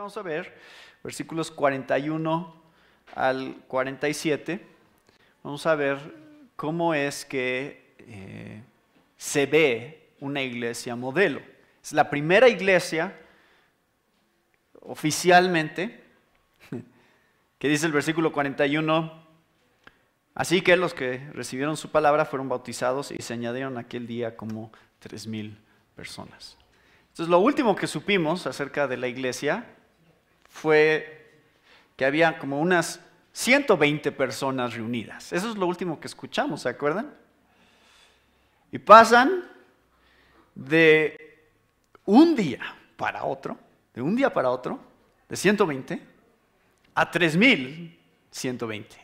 vamos a ver versículos 41 al 47. Vamos a ver cómo es que se ve una iglesia modelo. Es la primera iglesia oficialmente, que dice el versículo 41, así que los que recibieron su palabra fueron bautizados y se añadieron aquel día como 3,000 personas. Entonces lo último que supimos acerca de la iglesia fue que había como unas 120 personas reunidas. Eso es lo último que escuchamos, ¿se acuerdan? Y pasan de un día para otro, de 120 a 3,120.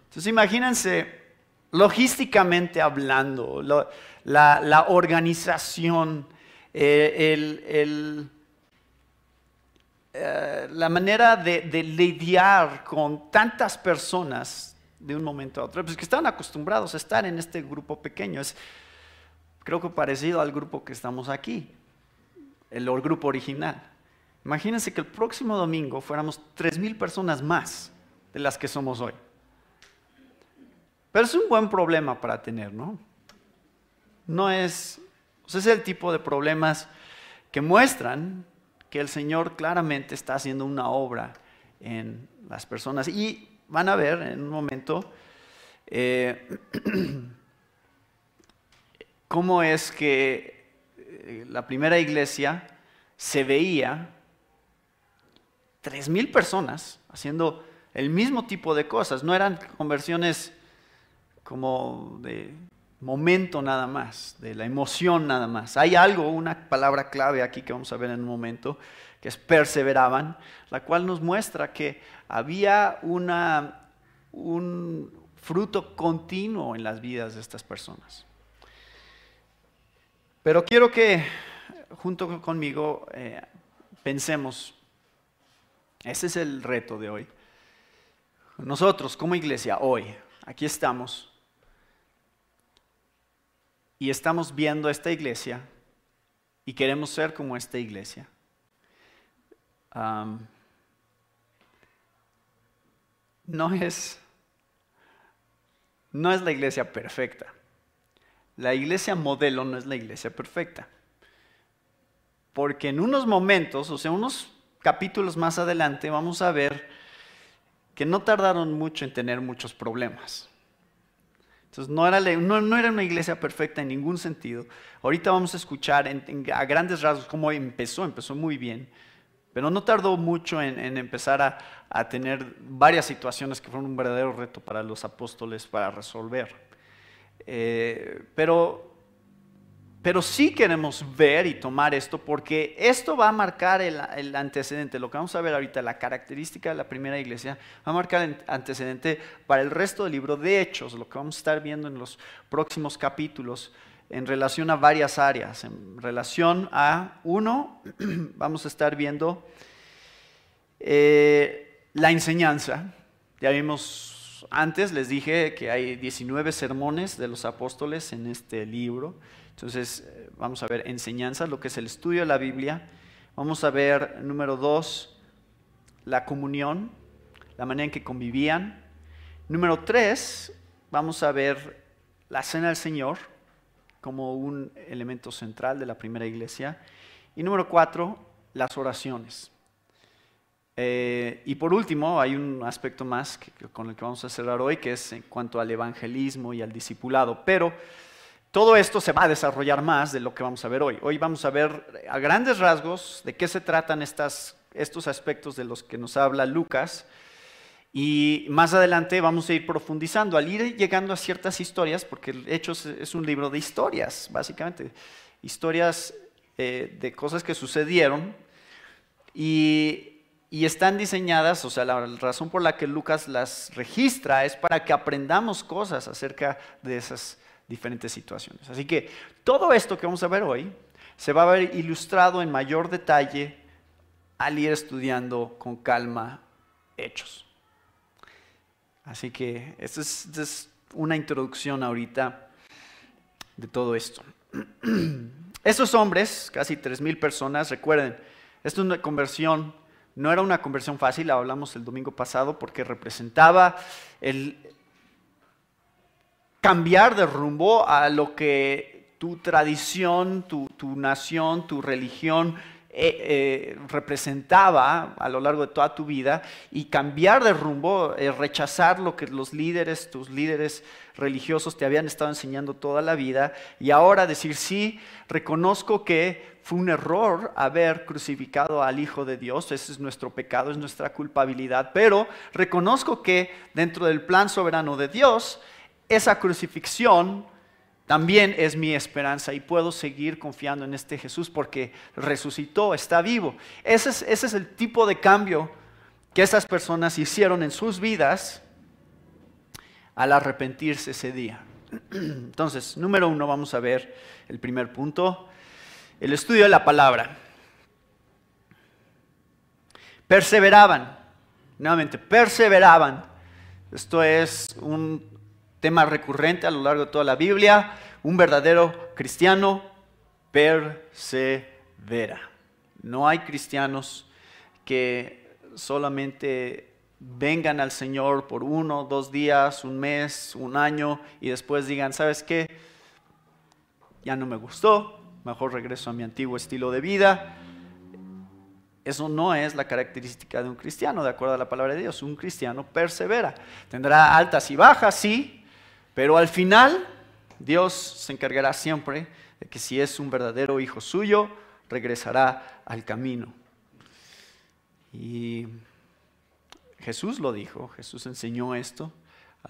Entonces imagínense, logísticamente hablando, la organización, la manera de lidiar con tantas personas de un momento a otro, pues que están acostumbrados a estar en este grupo pequeño. Es, creo que parecido al grupo que estamos aquí, el grupo original. Imagínense que el próximo domingo fuéramos 3,000 personas más de las que somos hoy. Pero es un buen problema para tener, ¿no? No es, o sea, es el tipo de problemas que muestran que el Señor claramente está haciendo una obra en las personas. Y van a ver en un momento cómo es que la primera iglesia se veía 3,000 personas haciendo el mismo tipo de cosas. No eran conversiones como de momento nada más, de la emoción nada más. Hay algo, una palabra clave aquí que vamos a ver en un momento, que es perseveraban, la cual nos muestra que había un fruto continuo en las vidas de estas personas. Pero quiero que junto conmigo pensemos, ese es el reto de hoy. Nosotros como iglesia hoy, aquí estamos, y estamos viendo esta iglesia y queremos ser como esta iglesia. No es la iglesia perfecta. La iglesia modelo no es la iglesia perfecta. Porque en unos momentos, o sea, unos capítulos más adelante, vamos a ver que no tardaron mucho en tener muchos problemas. Entonces no era una iglesia perfecta en ningún sentido. Ahorita vamos a escuchar a grandes rasgos cómo empezó muy bien, pero no tardó mucho en empezar a tener varias situaciones que fueron un verdadero reto para los apóstoles para resolver. Pero sí queremos ver y tomar esto porque esto va a marcar el antecedente. Lo que vamos a ver ahorita, la característica de la primera iglesia, va a marcar el antecedente para el resto del libro de Hechos, lo que vamos a estar viendo en los próximos capítulos en relación a varias áreas. En relación a uno, vamos a estar viendo la enseñanza. Ya vimos antes, les dije que hay 19 sermones de los apóstoles en este libro. Entonces vamos a ver enseñanza, lo que es el estudio de la Biblia. Vamos a ver, número 2, la comunión, la manera en que convivían. Número 3, vamos a ver la cena del Señor como un elemento central de la primera iglesia. Y número 4, las oraciones. Y por último, hay un aspecto más con el que vamos a cerrar hoy, que es en cuanto al evangelismo y al discipulado. Pero todo esto se va a desarrollar más de lo que vamos a ver hoy. Hoy vamos a ver a grandes rasgos de qué se tratan estos aspectos de los que nos habla Lucas. Y más adelante vamos a ir profundizando, al ir llegando a ciertas historias, porque Hechos es un libro de historias, básicamente. Historias de cosas que sucedieron y están diseñadas, o sea, la razón por la que Lucas las registra es para que aprendamos cosas acerca de esas diferentes situaciones. Así que todo esto que vamos a ver hoy se va a ver ilustrado en mayor detalle al ir estudiando con calma Hechos. Así que esta es una introducción ahorita de todo esto. Estos hombres, casi 3,000 personas, recuerden, Esta es una conversión, no era una conversión fácil, hablamos el domingo pasado, porque representaba el cambiar de rumbo a lo que tu tradición, tu nación, tu religión representaba a lo largo de toda tu vida, y cambiar de rumbo, rechazar lo que los líderes, tus líderes religiosos te habían estado enseñando toda la vida, y ahora decir sí, reconozco que fue un error haber crucificado al Hijo de Dios, ese es nuestro pecado, es nuestra culpabilidad, pero reconozco que dentro del plan soberano de Dios, esa crucifixión también es mi esperanza y puedo seguir confiando en este Jesús porque resucitó, está vivo. Ese es el tipo de cambio que esas personas hicieron en sus vidas al arrepentirse ese día. Entonces, número 1, vamos a ver el primer punto, el estudio de la palabra. Perseveraban, nuevamente, perseveraban. Esto es un tema recurrente a lo largo de toda la Biblia. Un verdadero cristiano persevera. No hay cristianos que solamente vengan al Señor por 1, 2 días, un mes, un año y después digan, ¿sabes qué? Ya no me gustó, mejor regreso a mi antiguo estilo de vida. Eso no es la característica de un cristiano, de acuerdo a la palabra de Dios. Un cristiano persevera. Tendrá altas y bajas, sí, pero al final, Dios se encargará siempre de que si es un verdadero hijo suyo, regresará al camino. Y Jesús lo dijo, Jesús enseñó esto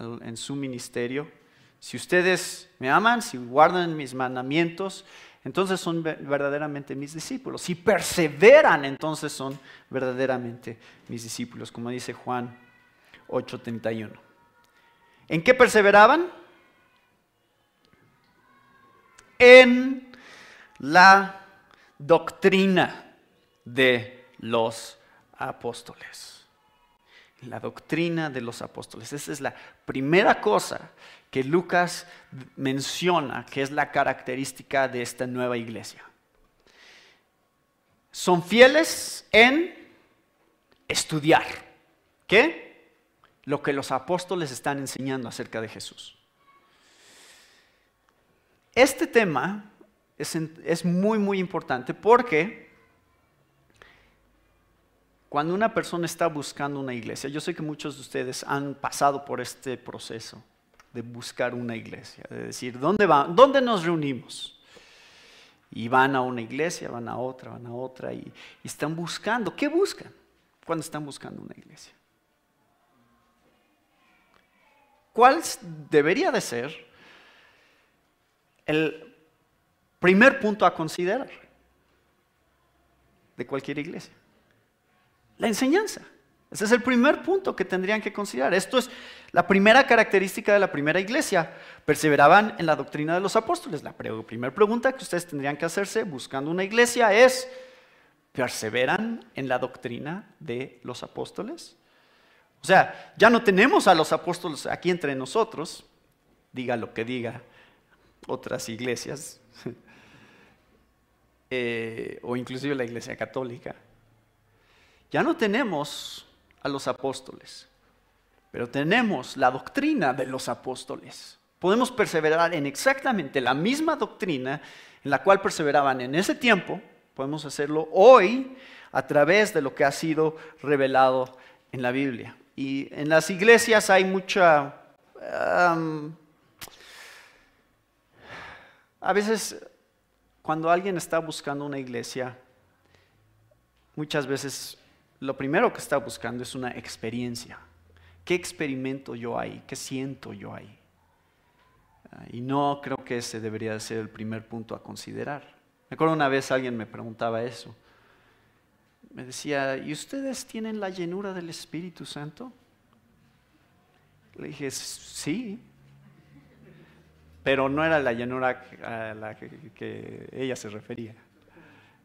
en su ministerio. Si ustedes me aman, si guardan mis mandamientos, entonces son verdaderamente mis discípulos. Si perseveran, entonces son verdaderamente mis discípulos, como dice Juan 8:31. ¿En qué perseveraban? En la doctrina de los apóstoles. La doctrina de los apóstoles. Esa es la primera cosa que Lucas menciona, que es la característica de esta nueva iglesia. Son fieles en estudiar. ¿Qué? Lo que los apóstoles están enseñando acerca de Jesús. Este tema es muy, muy importante porque cuando una persona está buscando una iglesia, yo sé que muchos de ustedes han pasado por este proceso de buscar una iglesia, de decir, ¿dónde nos reunimos? Y van a una iglesia, van a otra y están buscando. ¿Qué buscan cuando están buscando una iglesia? ¿Cuál debería de ser el primer punto a considerar de cualquier iglesia? La enseñanza. Ese es el primer punto que tendrían que considerar. Esto es la primera característica de la primera iglesia. Perseveraban en la doctrina de los apóstoles. La primera pregunta que ustedes tendrían que hacerse buscando una iglesia es, ¿perseveran en la doctrina de los apóstoles? O sea, ya no tenemos a los apóstoles aquí entre nosotros, diga lo que diga otras iglesias, o inclusive la iglesia católica. Ya no tenemos a los apóstoles, pero tenemos la doctrina de los apóstoles. Podemos perseverar en exactamente la misma doctrina en la cual perseveraban en ese tiempo, podemos hacerlo hoy a través de lo que ha sido revelado en la Biblia. Y en las iglesias hay mucha... a veces, cuando alguien está buscando una iglesia, muchas veces lo primero que está buscando es una experiencia. ¿Qué experimento yo ahí? ¿Qué siento yo ahí? Y no creo que ese debería ser el primer punto a considerar. Me acuerdo una vez alguien me preguntaba eso. Me decía, ¿y ustedes tienen la llenura del Espíritu Santo? Le dije, sí. Pero no era la llenura a la que ella se refería.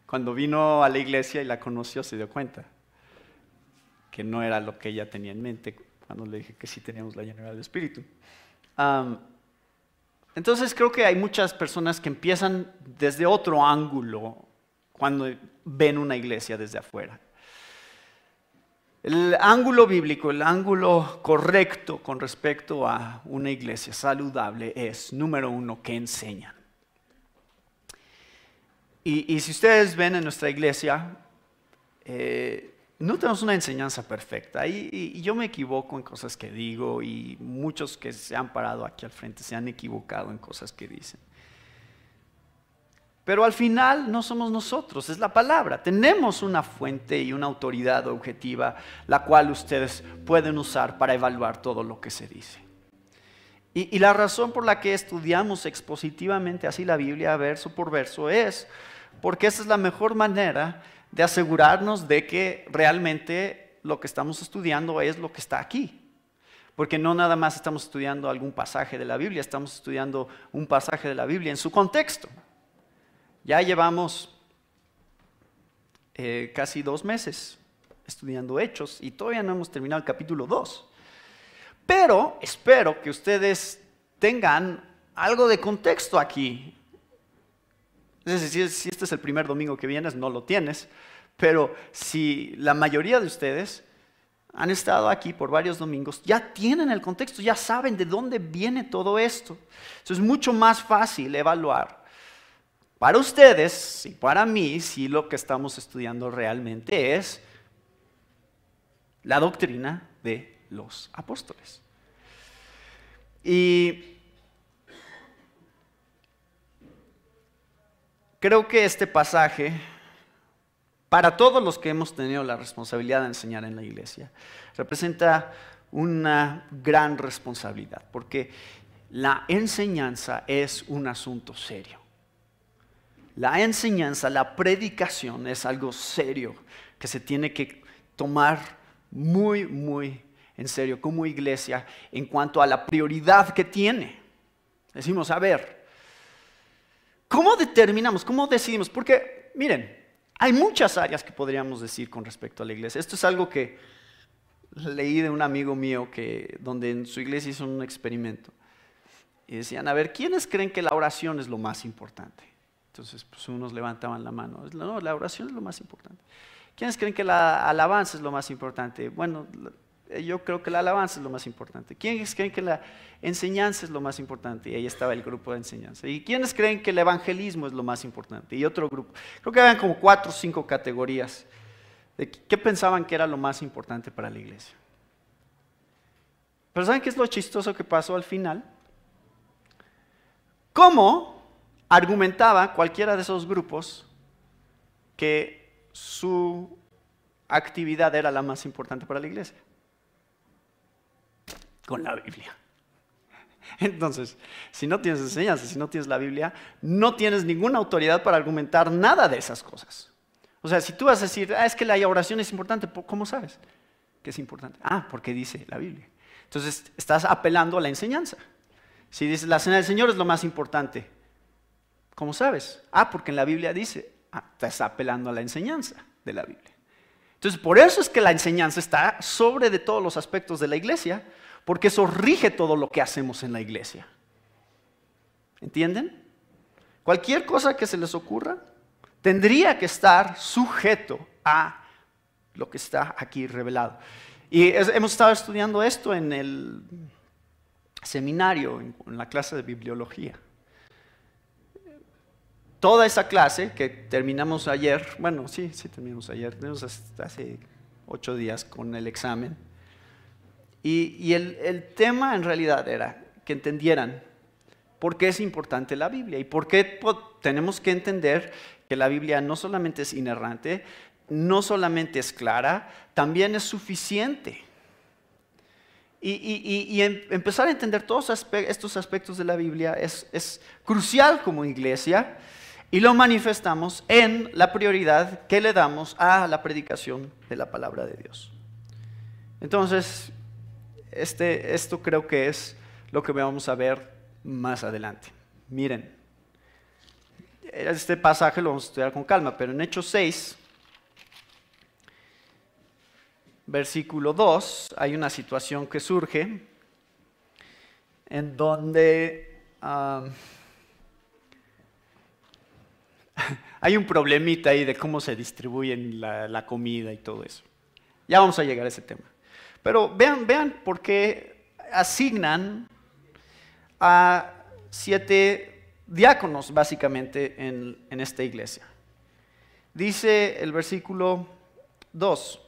Cuando vino a la iglesia y la conoció, se dio cuenta que no era lo que ella tenía en mente cuando le dije que sí teníamos la llenura del Espíritu. Entonces creo que hay muchas personas que empiezan desde otro ángulo cuando ven una iglesia desde afuera. El ángulo bíblico, el ángulo correcto con respecto a una iglesia saludable es, número uno, que enseñan. Y si ustedes ven en nuestra iglesia, no tenemos una enseñanza perfecta. Y yo me equivoco en cosas que digo y muchos que se han parado aquí al frente se han equivocado en cosas que dicen. Pero al final no somos nosotros, es la palabra. Tenemos una fuente y una autoridad objetiva, la cual ustedes pueden usar para evaluar todo lo que se dice. Y la razón por la que estudiamos expositivamente así la Biblia, verso por verso, es porque esa es la mejor manera de asegurarnos de que realmente lo que estamos estudiando es lo que está aquí. Porque no nada más estamos estudiando algún pasaje de la Biblia, estamos estudiando un pasaje de la Biblia en su contexto. Ya llevamos casi 2 meses estudiando Hechos y todavía no hemos terminado el capítulo 2. Pero espero que ustedes tengan algo de contexto aquí. Es decir, si este es el primer domingo que vienes, no lo tienes. Pero si la mayoría de ustedes han estado aquí por varios domingos, ya tienen el contexto, ya saben de dónde viene todo esto. Entonces es mucho más fácil evaluar para ustedes y para mí si lo que estamos estudiando realmente es la doctrina de los apóstoles. Y creo que este pasaje, para todos los que hemos tenido la responsabilidad de enseñar en la iglesia, representa una gran responsabilidad, porque la enseñanza es un asunto serio. La enseñanza, la predicación es algo serio que se tiene que tomar muy, muy en serio como iglesia en cuanto a la prioridad que tiene. Decimos, a ver, ¿cómo determinamos, cómo decidimos? Porque, miren, hay muchas áreas que podríamos decir con respecto a la iglesia. Esto es algo que leí de un amigo mío donde en su iglesia hizo un experimento. Y decían, a ver, ¿quiénes creen que la oración es lo más importante? Entonces, pues unos levantaban la mano. No, la oración es lo más importante. ¿Quiénes creen que la alabanza es lo más importante? Bueno, yo creo que la alabanza es lo más importante. ¿Quiénes creen que la enseñanza es lo más importante? Y ahí estaba el grupo de enseñanza. ¿Y quiénes creen que el evangelismo es lo más importante? Y otro grupo. Creo que habían como 4 o 5 categorías de qué pensaban que era lo más importante para la iglesia. Pero ¿saben qué es lo chistoso que pasó al final? ¿Cómo argumentaba cualquiera de esos grupos que su actividad era la más importante para la iglesia? Con la Biblia. Entonces, si no tienes enseñanza, si no tienes la Biblia, no tienes ninguna autoridad para argumentar nada de esas cosas. O sea, si tú vas a decir, es que la oración es importante, ¿cómo sabes que es importante? Porque dice la Biblia. Entonces, estás apelando a la enseñanza. Si dices, la cena del Señor es lo más importante, ¿cómo sabes? Porque en la Biblia dice, estás apelando a la enseñanza de la Biblia. Entonces, por eso es que la enseñanza está sobre de todos los aspectos de la iglesia, porque eso rige todo lo que hacemos en la iglesia. ¿Entienden? Cualquier cosa que se les ocurra tendría que estar sujeto a lo que está aquí revelado. Y hemos estado estudiando esto en el seminario, en la clase de bibliología. Toda esa clase que terminamos ayer, terminamos ayer, tenemos hace 8 días con el examen. Y el tema en realidad era que entendieran por qué es importante la Biblia y por qué tenemos que entender que la Biblia no solamente es inerrante, no solamente es clara, también es suficiente. Y empezar a entender todos estos aspectos de la Biblia es crucial como iglesia y lo manifestamos en la prioridad que le damos a la predicación de la palabra de Dios. Entonces, esto creo que es lo que vamos a ver más adelante. Miren, este pasaje lo vamos a estudiar con calma, pero en Hechos 6, versículo 2, hay una situación que surge en donde hay hay un problemita ahí de cómo se distribuyen la comida y todo eso. Ya vamos a llegar a ese tema. Pero vean por qué asignan a 7 diáconos básicamente en esta iglesia. Dice el versículo 2.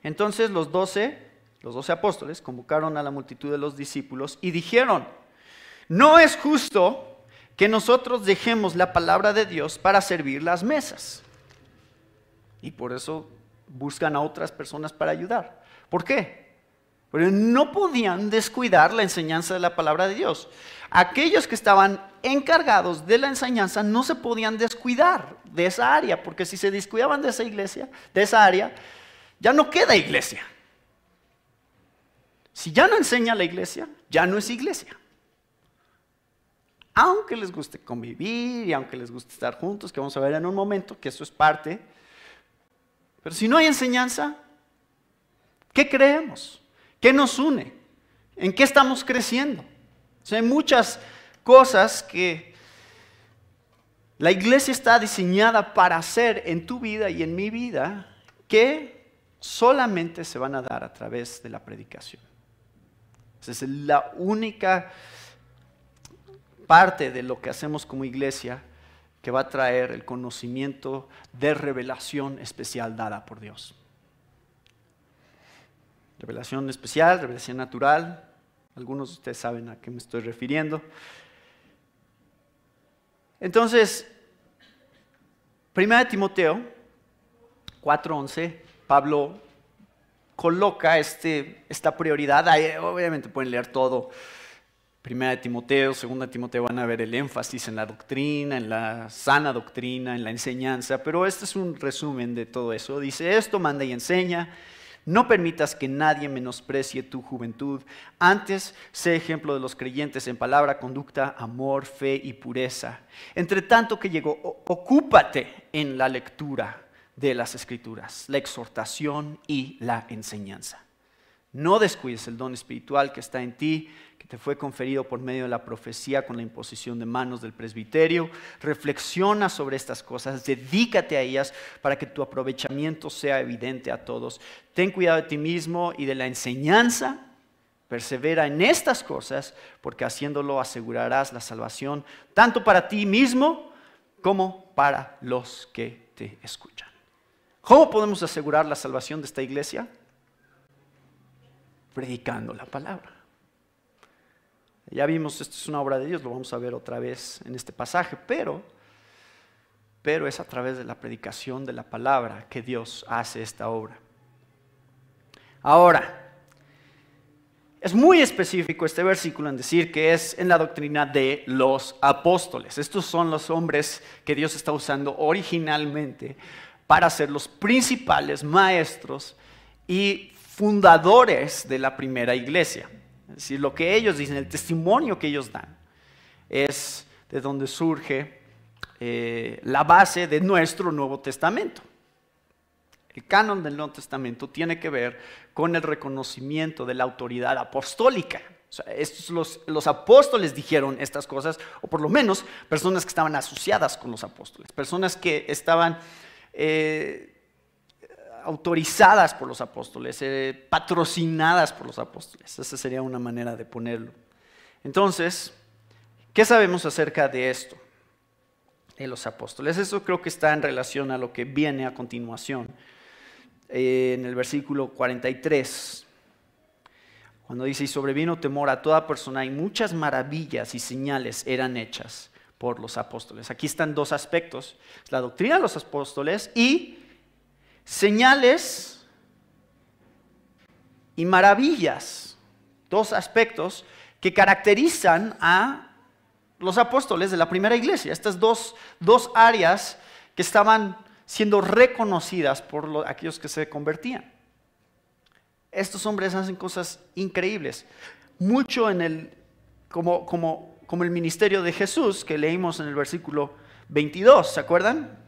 Entonces los 12 apóstoles convocaron a la multitud de los discípulos y dijeron: no es justo que nosotros dejemos la palabra de Dios para servir las mesas. Y por eso buscan a otras personas para ayudar. ¿Por qué? Porque no podían descuidar la enseñanza de la palabra de Dios. Aquellos que estaban encargados de la enseñanza no se podían descuidar de esa área, porque si se descuidaban de esa iglesia, de esa área, ya no queda iglesia. Si ya no enseña la iglesia, ya no es iglesia. Aunque les guste convivir y aunque les guste estar juntos, que vamos a ver en un momento, que eso es parte. Pero si no hay enseñanza, ¿qué creemos? ¿Qué nos une? ¿En qué estamos creciendo? O sea, hay muchas cosas que la iglesia está diseñada para hacer en tu vida y en mi vida, que solamente se van a dar a través de la predicación. Esa es la única parte de lo que hacemos como iglesia que va a traer el conocimiento de revelación especial dada por Dios. Revelación especial, revelación natural. Algunos de ustedes saben a qué me estoy refiriendo. Entonces, 1 Timoteo 4:11, Pablo coloca esta prioridad. Ahí, obviamente pueden leer todo. 1 Timoteo, 2 Timoteo, van a ver el énfasis en la doctrina, en la sana doctrina, en la enseñanza, pero este es un resumen de todo eso. Dice: esto manda y enseña, no permitas que nadie menosprecie tu juventud, antes sé ejemplo de los creyentes en palabra, conducta, amor, fe y pureza. Entre tanto que llegó, ocúpate en la lectura de las Escrituras, la exhortación y la enseñanza. No descuides el don espiritual que está en ti, que te fue conferido por medio de la profecía con la imposición de manos del presbiterio. Reflexiona sobre estas cosas, dedícate a ellas para que tu aprovechamiento sea evidente a todos. Ten cuidado de ti mismo y de la enseñanza. Persevera en estas cosas, porque haciéndolo asegurarás la salvación, tanto para ti mismo como para los que te escuchan. ¿Cómo podemos asegurar la salvación de esta iglesia? Predicando la palabra. Ya vimos, esto es una obra de Dios, lo vamos a ver otra vez en este pasaje, pero es a través de la predicación de la palabra que Dios hace esta obra. Ahora, es muy específico este versículo en decir que es en la doctrina de los apóstoles. Estos son los hombres que Dios está usando originalmente para ser los principales maestros y fundadores de la primera iglesia. Es decir, lo que ellos dicen, el testimonio que ellos dan, es de donde surge la base de nuestro Nuevo Testamento. El canon del Nuevo Testamento tiene que ver con el reconocimiento de la autoridad apostólica. O sea, los apóstoles dijeron estas cosas, o por lo menos personas que estaban asociadas con los apóstoles, personas que estaban autorizadas por los apóstoles, patrocinadas por los apóstoles. Esa sería una manera de ponerlo. Entonces, ¿qué sabemos acerca de esto? De los apóstoles. Eso creo que está en relación a lo que viene a continuación. En el versículo 43, cuando dice: y sobrevino temor a toda persona y muchas maravillas y señales eran hechas por los apóstoles. Aquí están dos aspectos: la doctrina de los apóstoles y señales y maravillas. Dos aspectos que caracterizan a los apóstoles de la primera iglesia. Estas dos áreas que estaban siendo reconocidas por aquellos que se convertían. Estos hombres hacen cosas increíbles. Mucho como el ministerio de Jesús que leímos en el versículo 22, ¿se acuerdan?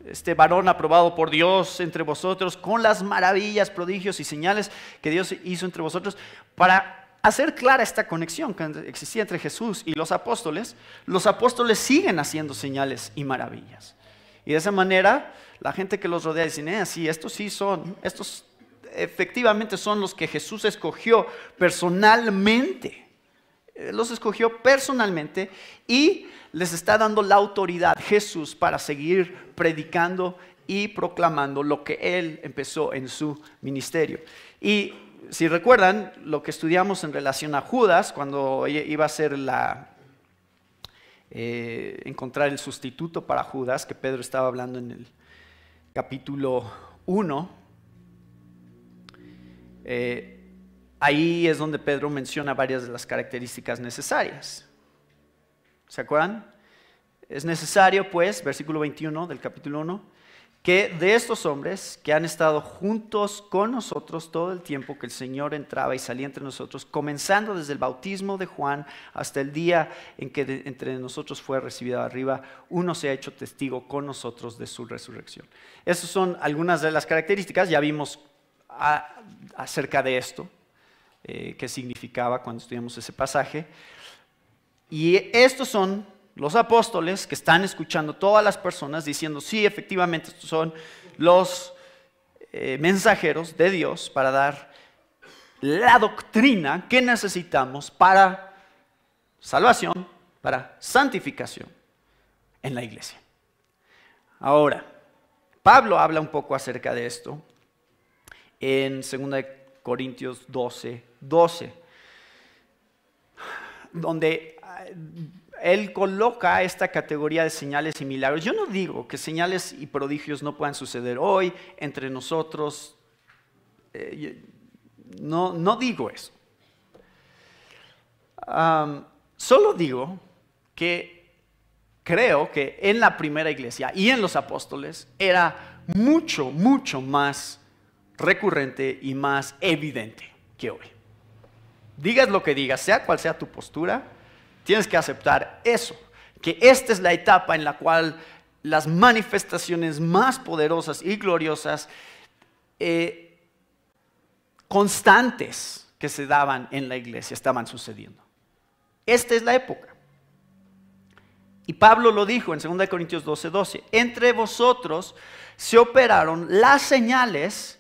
Este varón aprobado por Dios entre vosotros con las maravillas, prodigios y señales que Dios hizo entre vosotros para hacer clara esta conexión que existía entre Jesús y los apóstoles siguen haciendo señales y maravillas. Y de esa manera, la gente que los rodea dice, sí, estos efectivamente son los que Jesús escogió personalmente. Los escogió personalmente y les está dando la autoridad Jesús para seguir predicando y proclamando lo que Él empezó en su ministerio. Y si recuerdan lo que estudiamos en relación a Judas, cuando iba a ser encontrar el sustituto para Judas, que Pedro estaba hablando en el capítulo 1, ahí es donde Pedro menciona varias de las características necesarias. ¿Se acuerdan? Es necesario, pues, versículo 21 del capítulo 1, que de estos hombres que han estado juntos con nosotros todo el tiempo que el Señor entraba y salía entre nosotros, comenzando desde el bautismo de Juan hasta el día en que entre nosotros fue recibido arriba, uno se ha hecho testigo con nosotros de su resurrección. Esas son algunas de las características, ya vimos acerca de esto, qué significaba cuando estudiamos ese pasaje. Y estos son los apóstoles que están escuchando todas las personas diciendo, sí, efectivamente, estos son los mensajeros de Dios para dar la doctrina que necesitamos para salvación, para santificación en la iglesia. Ahora, Pablo habla un poco acerca de esto en 2 Corintios 12, donde él coloca esta categoría de señales y milagros. Yo no digo que señales y prodigios no puedan suceder hoy entre nosotros. No digo eso. Solo digo que creo que en la primera iglesia y en los apóstoles era mucho, mucho más recurrente y más evidente que hoy. Digas lo que digas, sea cual sea tu postura, tienes que aceptar eso, que esta es la etapa en la cual las manifestaciones más poderosas y gloriosas, constantes que se daban en la iglesia, estaban sucediendo. Esta es la época. Y Pablo lo dijo en 2 Corintios 12, entre vosotros se operaron las señales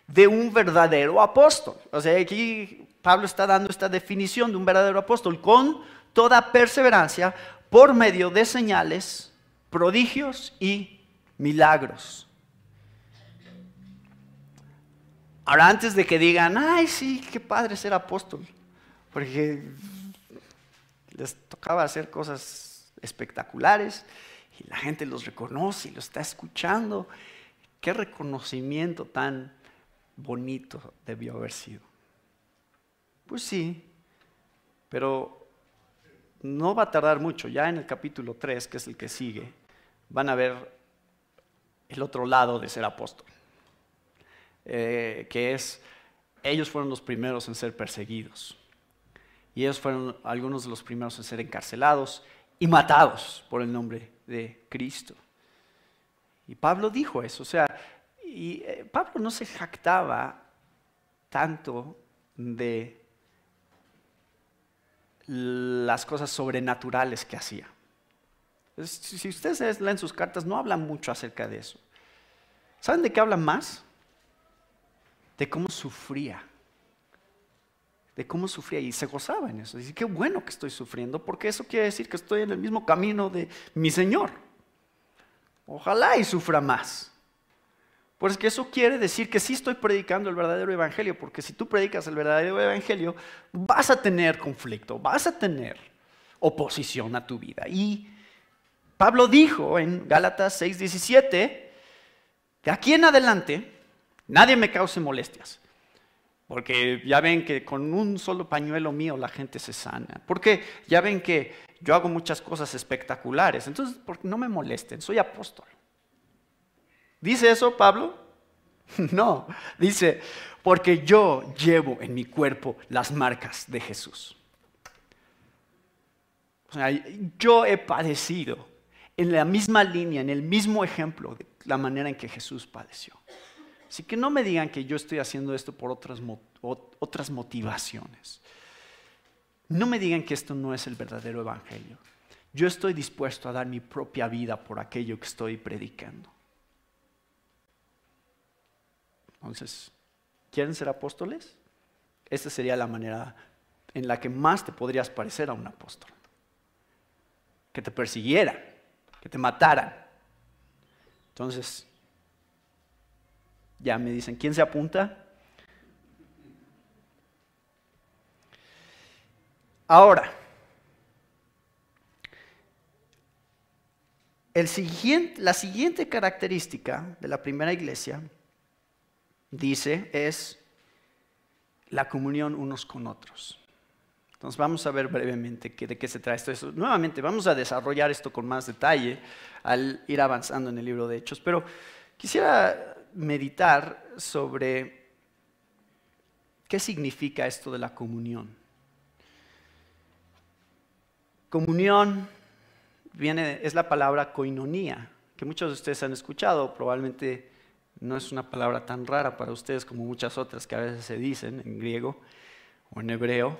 de un verdadero apóstol. O sea, aquí Pablo está dando esta definición de un verdadero apóstol con toda perseverancia por medio de señales, prodigios y milagros. Ahora, antes de que digan, ay, sí, qué padre ser apóstol, porque les tocaba hacer cosas espectaculares y la gente los reconoce y los está escuchando. Qué reconocimiento tan bonito debió haber sido. Pues sí, pero no va a tardar mucho. Ya en el capítulo 3, que es el que sigue, van a ver el otro lado de ser apóstol, que es, ellos fueron los primeros en ser perseguidos y ellos fueron algunos de los primeros en ser encarcelados y matados por el nombre de Cristo. Y Pablo dijo eso, o sea, Pablo no se jactaba tanto de las cosas sobrenaturales que hacía. Si ustedes leen sus cartas, no hablan mucho acerca de eso. ¿Saben de qué hablan más? De cómo sufría. De cómo sufría y se gozaba en eso. Dice, qué bueno que estoy sufriendo, porque eso quiere decir que estoy en el mismo camino de mi Señor. Ojalá y sufra más. Porque eso quiere decir que sí estoy predicando el verdadero evangelio, porque si tú predicas el verdadero evangelio, vas a tener conflicto, vas a tener oposición a tu vida. Y Pablo dijo en Gálatas 6:17, de aquí en adelante, nadie me cause molestias, porque ya ven que con un solo pañuelo mío la gente se sana, porque ya ven que yo hago muchas cosas espectaculares, entonces no me molesten, soy apóstol. ¿Dice eso Pablo? No, dice, porque yo llevo en mi cuerpo las marcas de Jesús. O sea, yo he padecido en la misma línea, en el mismo ejemplo, de la manera en que Jesús padeció. Así que no me digan que yo estoy haciendo esto por otras motivaciones. no me digan que esto no es el verdadero evangelio. Yo estoy dispuesto a dar mi propia vida por aquello que estoy predicando. Entonces, ¿quieren ser apóstoles? Esta sería la manera en la que más te podrías parecer a un apóstol. Que te persiguieran, que te mataran. Entonces, ya me dicen, ¿quién se apunta? Ahora, la siguiente característica de la primera iglesia, dice, es la comunión unos con otros. Entonces vamos a ver brevemente de qué se trata esto. Nuevamente vamos a desarrollar esto con más detalle al ir avanzando en el libro de Hechos, pero quisiera meditar sobre qué significa esto de la comunión. Comunión es la palabra koinonía, que muchos de ustedes han escuchado. Probablemente no es una palabra tan rara para ustedes como muchas otras que a veces se dicen en griego o en hebreo.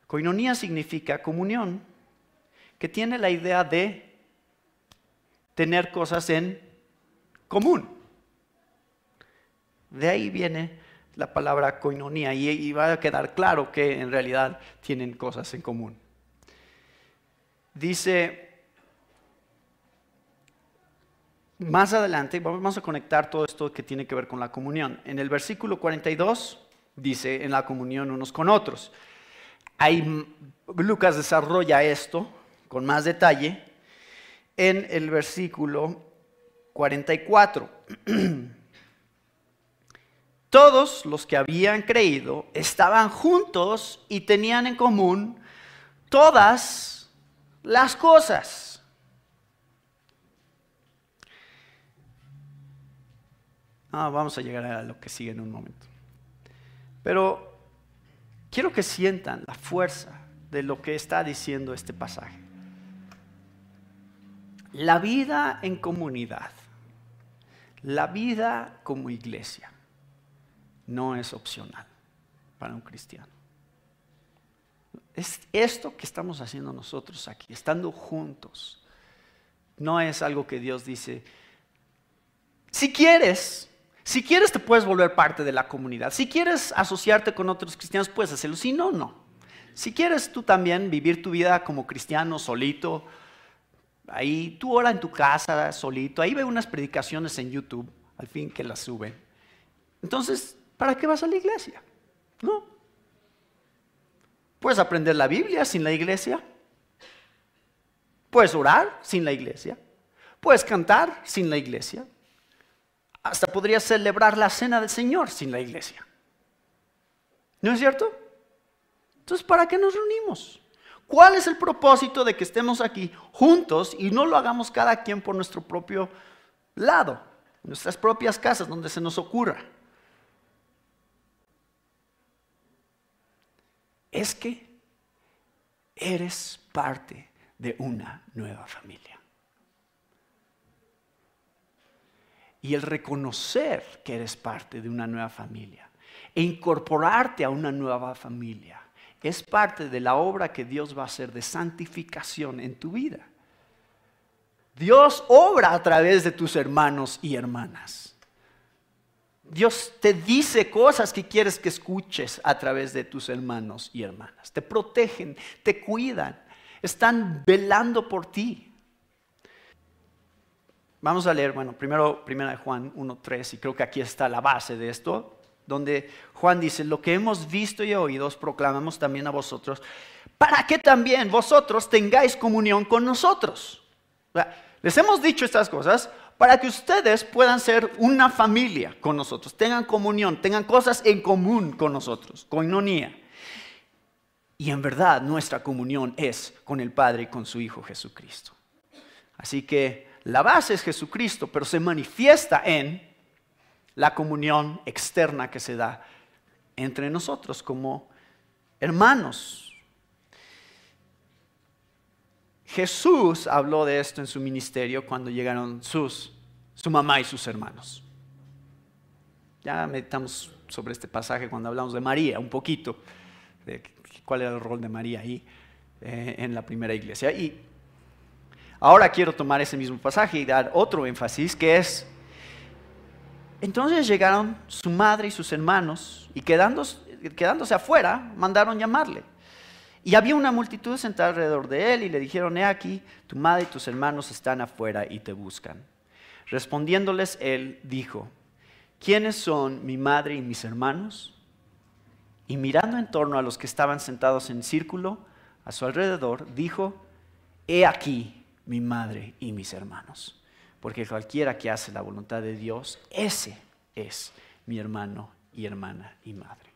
Koinonía significa comunión, que tiene la idea de tener cosas en común. De ahí viene la palabra koinonía y va a quedar claro que en realidad tienen cosas en común. Dice, más adelante, vamos a conectar todo esto que tiene que ver con la comunión. En el versículo 42 dice, en la comunión unos con otros. Ahí Lucas desarrolla esto con más detalle en el versículo 44. Todos los que habían creído estaban juntos y tenían en común todas las cosas. Vamos a llegar a lo que sigue en un momento. Pero quiero que sientan la fuerza de lo que está diciendo este pasaje. La vida en comunidad, la vida como iglesia, no es opcional para un cristiano. Es esto que estamos haciendo nosotros aquí, estando juntos. No es algo que Dios dice, si quieres te puedes volver parte de la comunidad. Si quieres asociarte con otros cristianos, puedes hacerlo. Si no, no. Si quieres tú también vivir tu vida como cristiano solito, ahí tú ora en tu casa solito, ahí ve unas predicaciones en YouTube, al fin que las suben. Entonces, ¿para qué vas a la iglesia? ¿No? Puedes aprender la Biblia sin la iglesia. Puedes orar sin la iglesia. Puedes cantar sin la iglesia. Hasta podrías celebrar la cena del Señor sin la iglesia. ¿No es cierto? Entonces, ¿para qué nos reunimos? ¿Cuál es el propósito de que estemos aquí juntos y no lo hagamos cada quien por nuestro propio lado, nuestras propias casas, donde se nos ocurra? Es que eres parte de una nueva familia. Y el reconocer que eres parte de una nueva familia e incorporarte a una nueva familia es parte de la obra que Dios va a hacer de santificación en tu vida. Dios obra a través de tus hermanos y hermanas. Dios te dice cosas que quieres que escuches a través de tus hermanos y hermanas. Te protegen, te cuidan, están velando por ti. Vamos a leer, primero de Juan 1:3, y creo que aquí está la base de esto, donde Juan dice, lo que hemos visto y oído os proclamamos también a vosotros, para que también vosotros tengáis comunión con nosotros. Les hemos dicho estas cosas para que ustedes puedan ser una familia con nosotros, tengan comunión, tengan cosas en común con nosotros, koinonía. Y en verdad nuestra comunión es con el Padre y con su Hijo Jesucristo. Así que la base es Jesucristo, pero se manifiesta en la comunión externa que se da entre nosotros como hermanos. Jesús habló de esto en su ministerio cuando llegaron su mamá y sus hermanos. Ya meditamos sobre este pasaje cuando hablamos de María un poquito, de cuál era el rol de María ahí en la primera iglesia. Y ahora quiero tomar ese mismo pasaje y dar otro énfasis, que es: entonces llegaron su madre y sus hermanos, y quedándose afuera, mandaron llamarle. Y había una multitud sentada alrededor de él, y le dijeron: he aquí, tu madre y tus hermanos están afuera y te buscan. Respondiéndoles él dijo: ¿quiénes son mi madre y mis hermanos? Y mirando en torno a los que estaban sentados en círculo a su alrededor, dijo: he aquí mi madre y mis hermanos. Porque cualquiera que hace la voluntad de Dios, ese es mi hermano y hermana y madre.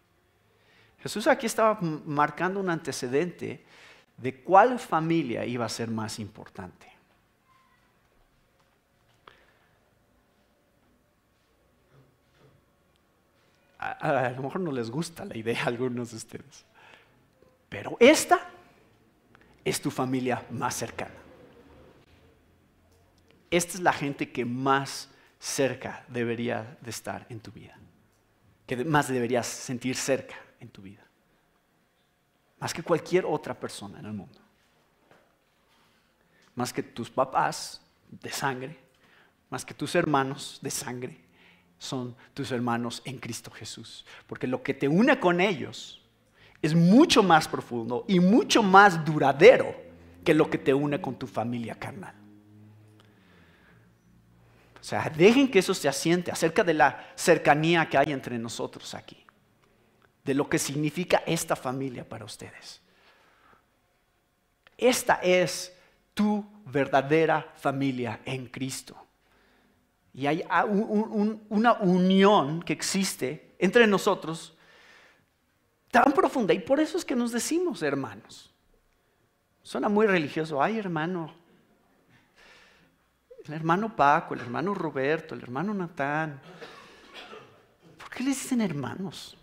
Jesús aquí estaba marcando un antecedente de cuál familia iba a ser más importante. A lo mejor no les gusta la idea a algunos de ustedes, pero esta es tu familia más cercana. Esta es la gente que más cerca debería de estar en tu vida, que más deberías sentir cerca en tu vida, más que cualquier otra persona en el mundo, más que tus papás de sangre, más que tus hermanos de sangre. Son tus hermanos en Cristo Jesús, porque lo que te une con ellos es mucho más profundo y mucho más duradero que lo que te une con tu familia carnal. O sea, dejen que eso se asiente acerca de la cercanía que hay entre nosotros aquí, de lo que significa esta familia para ustedes. Esta es tu verdadera familia en Cristo. Y hay una unión que existe entre nosotros tan profunda, y por eso es que nos decimos hermanos. Suena muy religioso: ay, hermano, el hermano Paco, el hermano Roberto, el hermano Natán. ¿Por qué les dicen hermanos?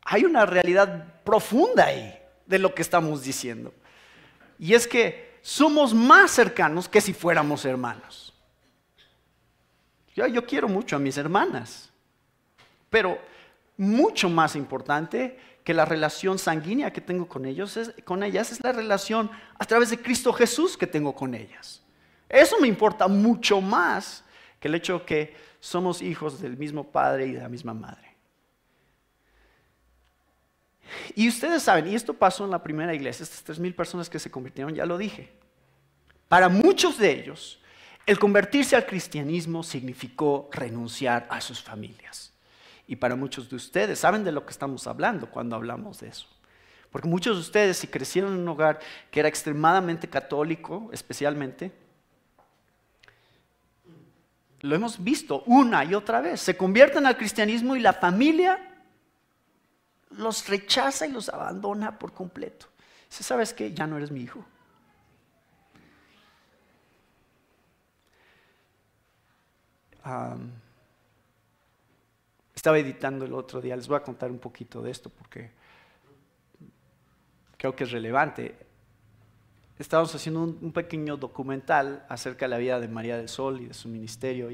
Hay una realidad profunda ahí de lo que estamos diciendo, y es que somos más cercanos que si fuéramos hermanos. Yo quiero mucho a mis hermanas, pero mucho más importante que la relación sanguínea que tengo con ellas es la relación a través de Cristo Jesús que tengo con ellas. Eso me importa mucho más que el hecho que somos hijos del mismo padre y de la misma madre. Y ustedes saben, y esto pasó en la primera iglesia, estas 3,000 personas que se convirtieron, ya lo dije. Para muchos de ellos, el convertirse al cristianismo significó renunciar a sus familias. Y para muchos de ustedes, saben de lo que estamos hablando cuando hablamos de eso. Porque muchos de ustedes, si crecieron en un hogar que era extremadamente católico, especialmente, lo hemos visto una y otra vez. Se convierten al cristianismo y la familia los rechaza y los abandona por completo. Dice: ¿sabes qué? Ya no eres mi hijo. Estaba editando el otro día, les voy a contar un poquito de esto porque creo que es relevante. Estábamos haciendo un pequeño documental acerca de la vida de María del Sol y de su ministerio,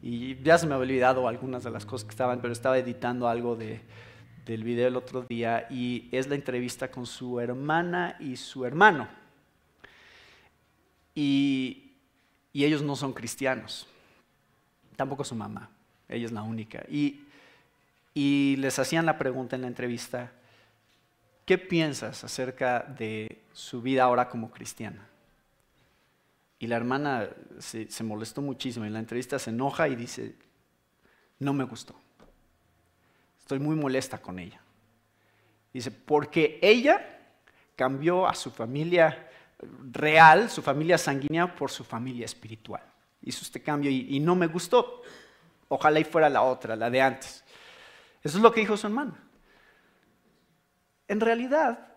y ya se me había olvidado algunas de las cosas que estaban, pero estaba editando algo del video el otro día, y es la entrevista con su hermana y su hermano, y ellos no son cristianos, tampoco su mamá, ella es la única, y les hacían la pregunta en la entrevista: ¿qué piensas acerca de su vida ahora como cristiana? Y la hermana se molestó muchísimo, en la entrevista se enoja y dice: no me gustó. Estoy muy molesta con ella. Dice: porque ella cambió a su familia real, su familia sanguínea, por su familia espiritual. Hizo este cambio y no me gustó. Ojalá y fuera la otra, la de antes. Eso es lo que dijo su hermana. En realidad,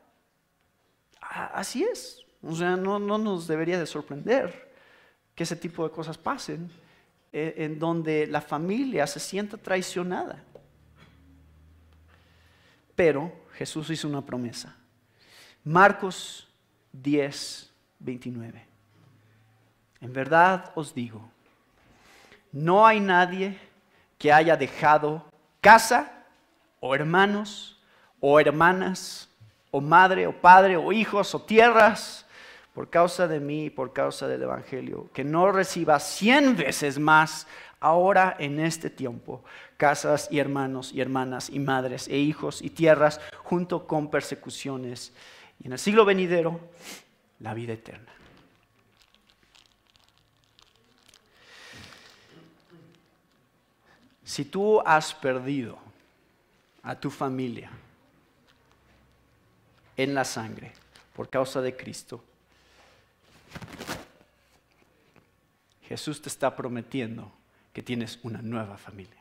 así es. O sea, no nos debería de sorprender que ese tipo de cosas pasen, en donde la familia se sienta traicionada. Pero Jesús hizo una promesa. Marcos 10:29. En verdad os digo, no hay nadie que haya dejado casa, o hermanos, o hermanas, o madre, o padre, o hijos, o tierras, por causa de mí y por causa del Evangelio, que no reciba 100 veces más ahora en este tiempo, casas y hermanos y hermanas y madres e hijos y tierras, junto con persecuciones, y en el siglo venidero, la vida eterna. Si tú has perdido a tu familia en la sangre por causa de Cristo, Jesús te está prometiendo que tienes una nueva familia,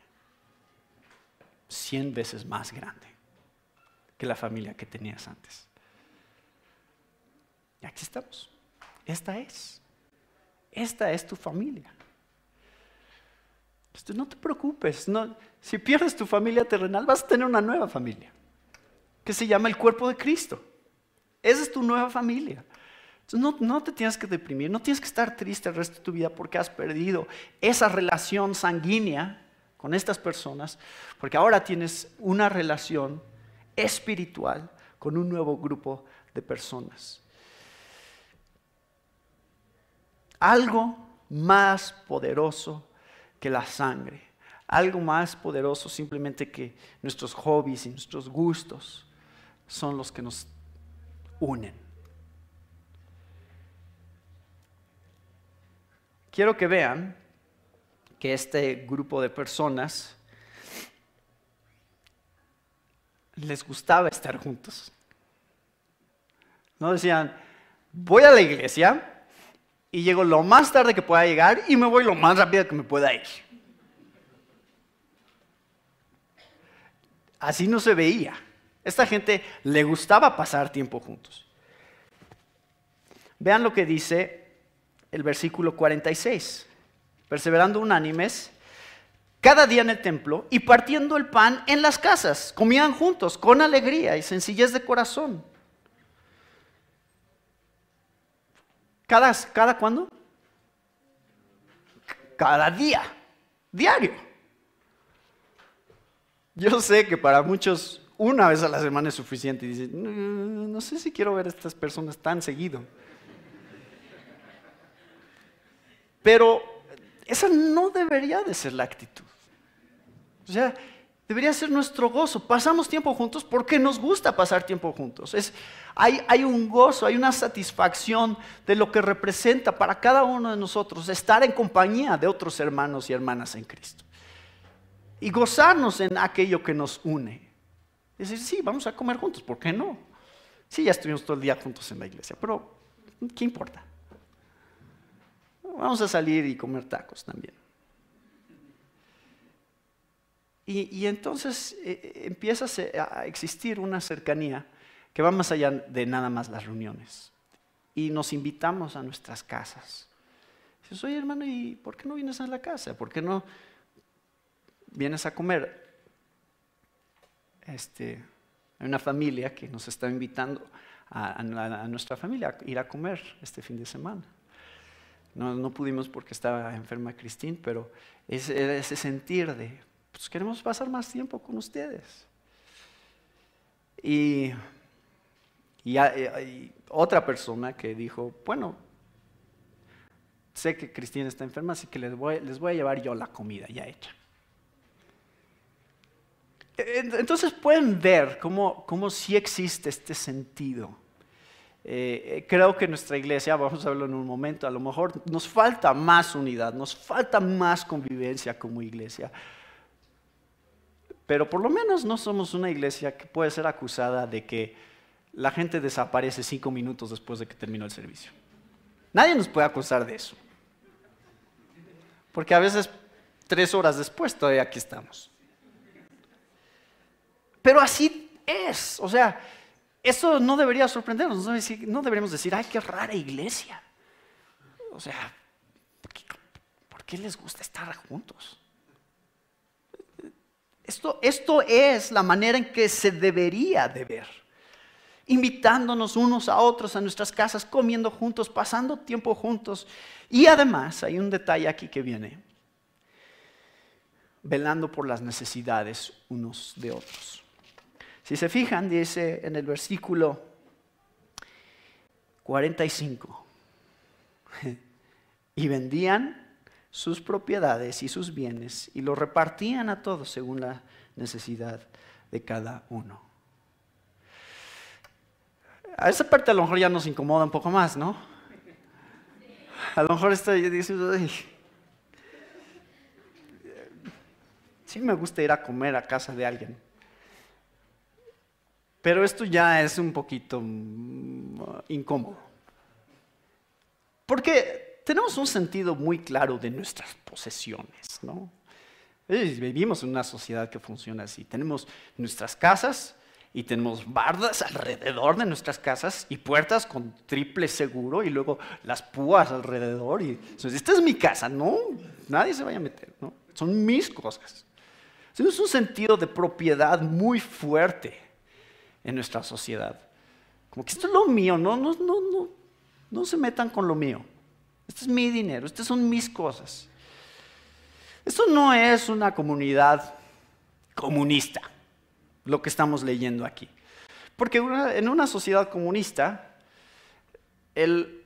100 veces más grande que la familia que tenías antes. Y aquí estamos. Esta es tu familia. Entonces, no te preocupes, si pierdes tu familia terrenal vas a tener una nueva familia que se llama el cuerpo de Cristo. Esa es tu nueva familia. Entonces, no te tienes que deprimir, no tienes que estar triste el resto de tu vida porque has perdido esa relación sanguínea con estas personas, porque ahora tienes una relación espiritual con un nuevo grupo de personas. Algo más poderoso que la sangre, algo más poderoso simplemente que nuestros hobbies y nuestros gustos son los que nos unen. Quiero que vean que este grupo de personas les gustaba estar juntos. No decían, voy a la iglesia y llego lo más tarde que pueda llegar y me voy lo más rápido que me pueda ir. Así no se veía. Esta gente le gustaba pasar tiempo juntos. Vean lo que dice el versículo 46. Perseverando unánimes, cada día en el templo y partiendo el pan en las casas, comían juntos con alegría y sencillez de corazón. ¿Cada cuándo? Cada día, diario. Yo sé que para muchos una vez a la semana es suficiente y dicen, no sé si quiero ver a estas personas tan seguido. Pero esa no debería de ser la actitud. O sea, debería ser nuestro gozo. Pasamos tiempo juntos porque nos gusta pasar tiempo juntos. Hay un gozo, hay una satisfacción de lo que representa para cada uno de nosotros estar en compañía de otros hermanos y hermanas en Cristo. Y gozarnos en aquello que nos une. Es decir, sí, vamos a comer juntos, ¿por qué no? Sí, ya estuvimos todo el día juntos en la iglesia, pero ¿qué importa? Vamos a salir y comer tacos también. Y entonces empieza a existir una cercanía que va más allá de nada más las reuniones. Y nos invitamos a nuestras casas. Dices, oye hermano, ¿y por qué no vienes a la casa? ¿Por qué no vienes a comer? Hay una familia que nos está invitando a nuestra familia a ir a comer este fin de semana. No pudimos porque estaba enferma Cristín, pero ese sentir de, pues queremos pasar más tiempo con ustedes. Y hay otra persona que dijo, bueno, sé que Cristina está enferma, así que les voy a llevar yo la comida ya hecha. Entonces pueden ver cómo sí existe este sentido. Creo que nuestra iglesia, vamos a verlo en un momento, a lo mejor nos falta más unidad, nos falta más convivencia como iglesia. Pero por lo menos no somos una iglesia que puede ser acusada de que la gente desaparece 5 minutos después de que terminó el servicio. Nadie nos puede acusar de eso. Porque a veces 3 horas después todavía aquí estamos. Pero así es, o sea, eso no debería sorprendernos, no deberíamos decir, ay, qué rara iglesia. O sea, ¿por qué les gusta estar juntos? Esto es la manera en que se debería de ver. Invitándonos unos a otros a nuestras casas, comiendo juntos, pasando tiempo juntos. Y además, hay un detalle aquí que viene. velando por las necesidades unos de otros. Si se fijan, dice en el versículo 45, y vendían sus propiedades y sus bienes y los repartían a todos según la necesidad de cada uno. A esa parte a lo mejor ya nos incomoda un poco más, ¿no? A lo mejor dice, sí me gusta ir a comer a casa de alguien, pero esto ya es un poquito incómodo. Porque tenemos un sentido muy claro de nuestras posesiones, ¿no? Vivimos en una sociedad que funciona así. Tenemos nuestras casas y tenemos bardas alrededor de nuestras casas y puertas con triple seguro y luego las púas alrededor. Entonces, esta es mi casa, no, nadie se vaya a meter, ¿no? Son mis cosas. Tenemos un sentido de propiedad muy fuerte en nuestra sociedad. Como que esto es lo mío, no se metan con lo mío. Este es mi dinero, estas son mis cosas. Esto no es una comunidad comunista, lo que estamos leyendo aquí. Porque en una sociedad comunista, el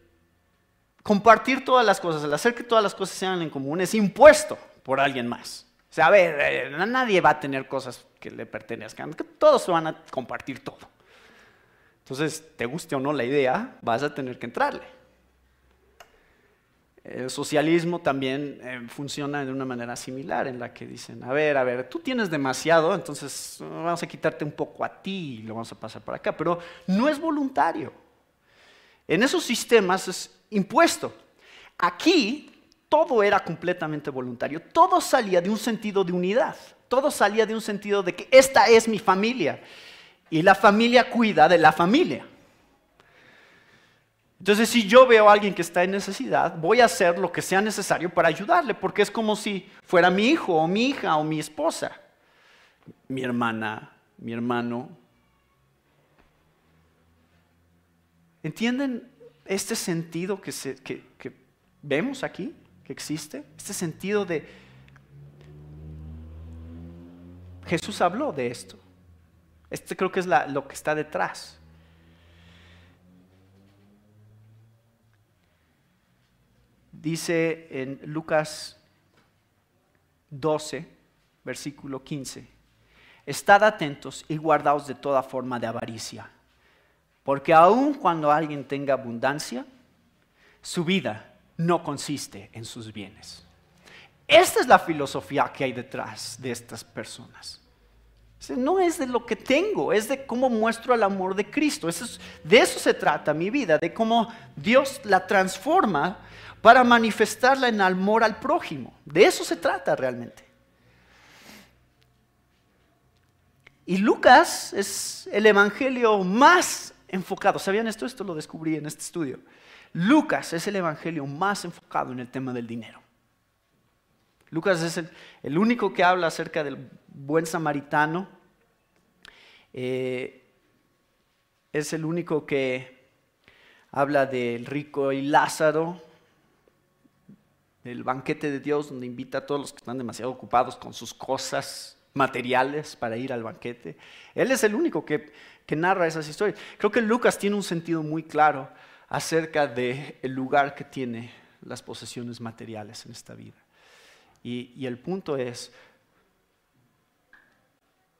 compartir todas las cosas, el hacer que todas las cosas sean en común, es impuesto por alguien más. O sea, a ver, nadie va a tener cosas que le pertenezcan, que todos se van a compartir todo. Entonces, te guste o no la idea, vas a tener que entrarle. El socialismo también funciona de una manera similar, en la que dicen, a ver, tú tienes demasiado, entonces vamos a quitarte un poco a ti y lo vamos a pasar para acá, pero no es voluntario. En esos sistemas es impuesto. Aquí todo era completamente voluntario, todo salía de un sentido de unidad, todo salía de un sentido de que esta es mi familia y la familia cuida de la familia. Entonces, si yo veo a alguien que está en necesidad, voy a hacer lo que sea necesario para ayudarle, porque es como si fuera mi hijo o mi hija o mi esposa, mi hermana, mi hermano. ¿Entienden este sentido que vemos aquí, que existe? Este sentido de... Jesús habló de esto. Este creo que es lo que está detrás. Dice en Lucas 12, versículo 15, estad atentos y guardaos de toda forma de avaricia, porque aun cuando alguien tenga abundancia, su vida no consiste en sus bienes. Esta es la filosofía que hay detrás de estas personas. No es de lo que tengo, es de cómo muestro el amor de Cristo. De eso se trata mi vida, de cómo Dios la transforma para manifestarla en amor al prójimo. De eso se trata realmente. Y Lucas es el evangelio más enfocado. ¿Sabían esto? Esto lo descubrí en este estudio. Lucas es el evangelio más enfocado en el tema del dinero. Lucas es el único que habla acerca del buen samaritano. Es el único que habla del rico y Lázaro, del banquete de Dios, donde invita a todos los que están demasiado ocupados con sus cosas materiales para ir al banquete. Él es el único que narra esas historias. Creo que Lucas tiene un sentido muy claro acerca del lugar que tiene las posesiones materiales en esta vida. Y el punto es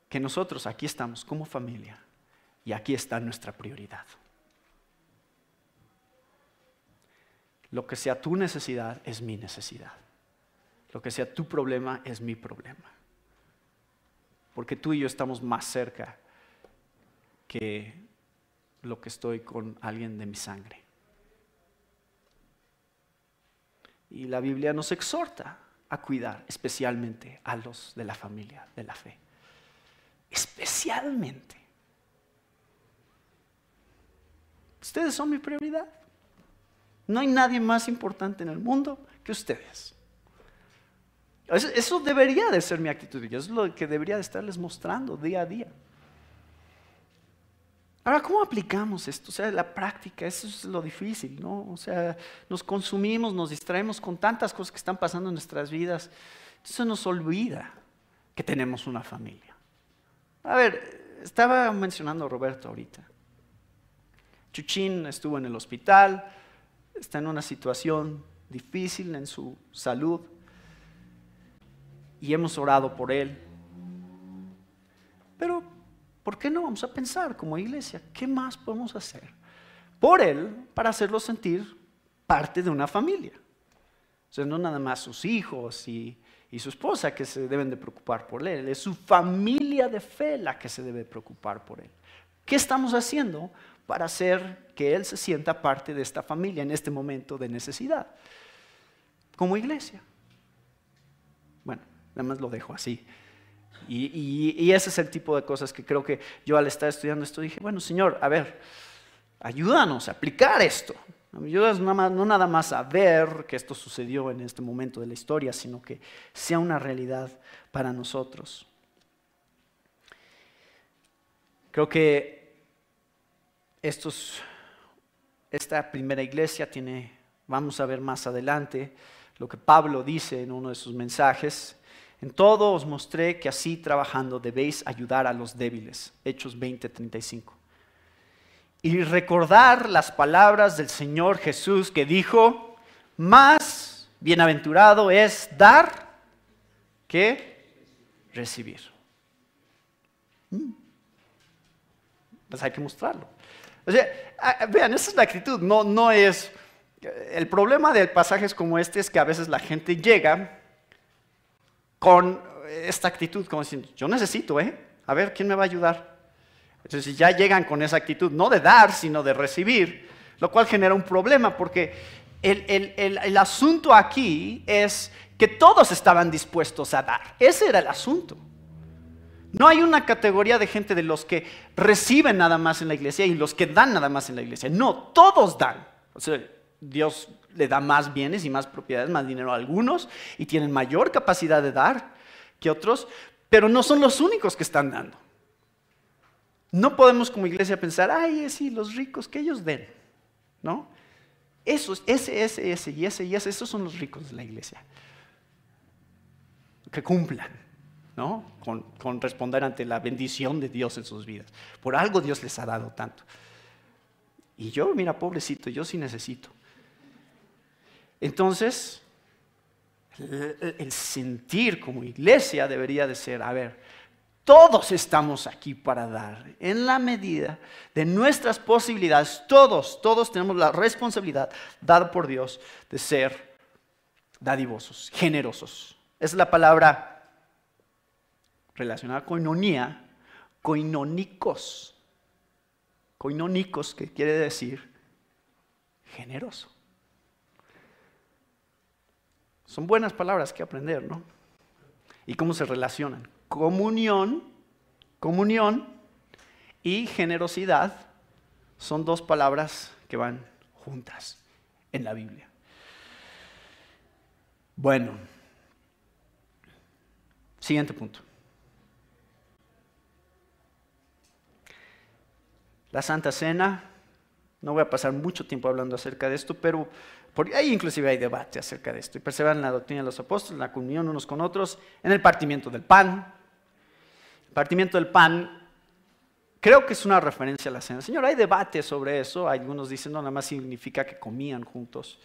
que nosotros aquí estamos como familia y aquí está nuestra prioridad. Lo que sea tu necesidad es mi necesidad. Lo que sea tu problema es mi problema. Porque tú y yo estamos más cerca que lo que estoy con alguien de mi sangre. Y la Biblia nos exhorta a cuidar especialmente a los de la familia, de la fe. Especialmente. Ustedes son mi prioridad. No hay nadie más importante en el mundo que ustedes. Eso debería de ser mi actitud. Eso es lo que debería de estarles mostrando día a día. Ahora, ¿cómo aplicamos esto? O sea, la práctica, eso es lo difícil, ¿no? O sea, nos consumimos, nos distraemos con tantas cosas que están pasando en nuestras vidas. Entonces se nos olvida que tenemos una familia. A ver, estaba mencionando a Roberto ahorita. Chuchín estuvo en el hospital, está en una situación difícil en su salud y hemos orado por él. Pero, ¿por qué no vamos a pensar como iglesia? ¿Qué más podemos hacer por él para hacerlo sentir parte de una familia? O sea, no nada más sus hijos y su esposa que se deben de preocupar por él, es su familia de fe la que se debe preocupar por él. ¿Qué estamos haciendo para hacer que él se sienta parte de esta familia en este momento de necesidad? Como iglesia. Bueno, nada más lo dejo así. Y ese es el tipo de cosas que creo que yo al estar estudiando esto dije, bueno, Señor, a ver, ayúdanos a aplicar esto. Ayúdanos no nada más a ver que esto sucedió en este momento de la historia, sino que sea una realidad para nosotros. Creo que esta primera iglesia vamos a ver más adelante lo que Pablo dice en uno de sus mensajes. En todo os mostré que así trabajando debéis ayudar a los débiles. Hechos 20:35. Y recordar las palabras del Señor Jesús que dijo, más bienaventurado es dar que recibir. Pues hay que mostrarlo. O sea, vean, esa es la actitud, no es... El problema de pasajes como este es que a veces la gente llega con esta actitud, como diciendo, yo necesito, a ver, ¿quién me va a ayudar? Entonces ya llegan con esa actitud, no de dar, sino de recibir, lo cual genera un problema, porque el asunto aquí es que todos estaban dispuestos a dar. Ese era el asunto. No hay una categoría de gente de los que reciben nada más en la iglesia y los que dan nada más en la iglesia. No, todos dan. O sea, Dios le da más bienes y más propiedades, más dinero a algunos y tienen mayor capacidad de dar que otros, pero no son los únicos que están dando. No podemos como iglesia pensar, ay, sí, los ricos, que ellos den, ¿no? Esos, esos son los ricos de la iglesia. Que cumplan, ¿no? Con responder ante la bendición de Dios en sus vidas. Por algo Dios les ha dado tanto. Y yo, mira, pobrecito, yo sí necesito. Entonces, el sentir como iglesia debería de ser, a ver, todos estamos aquí para dar, en la medida de nuestras posibilidades, todos tenemos la responsabilidad dada por Dios de ser dadivosos, generosos. Es la palabra relacionada con koinonía, koinónicos, que quiere decir generoso. Son buenas palabras que aprender, ¿no? ¿Y cómo se relacionan? Comunión y generosidad son dos palabras que van juntas en la Biblia. Bueno, siguiente punto. La Santa Cena, no voy a pasar mucho tiempo hablando acerca de esto, pero ahí inclusive hay debate acerca de esto. Y perseveran en la doctrina de los apóstoles, en la comunión unos con otros, en el partimiento del pan. El partimiento del pan creo que es una referencia a la cena. Señor, hay debate sobre eso. Algunos dicen, no, nada más significa que comían juntos.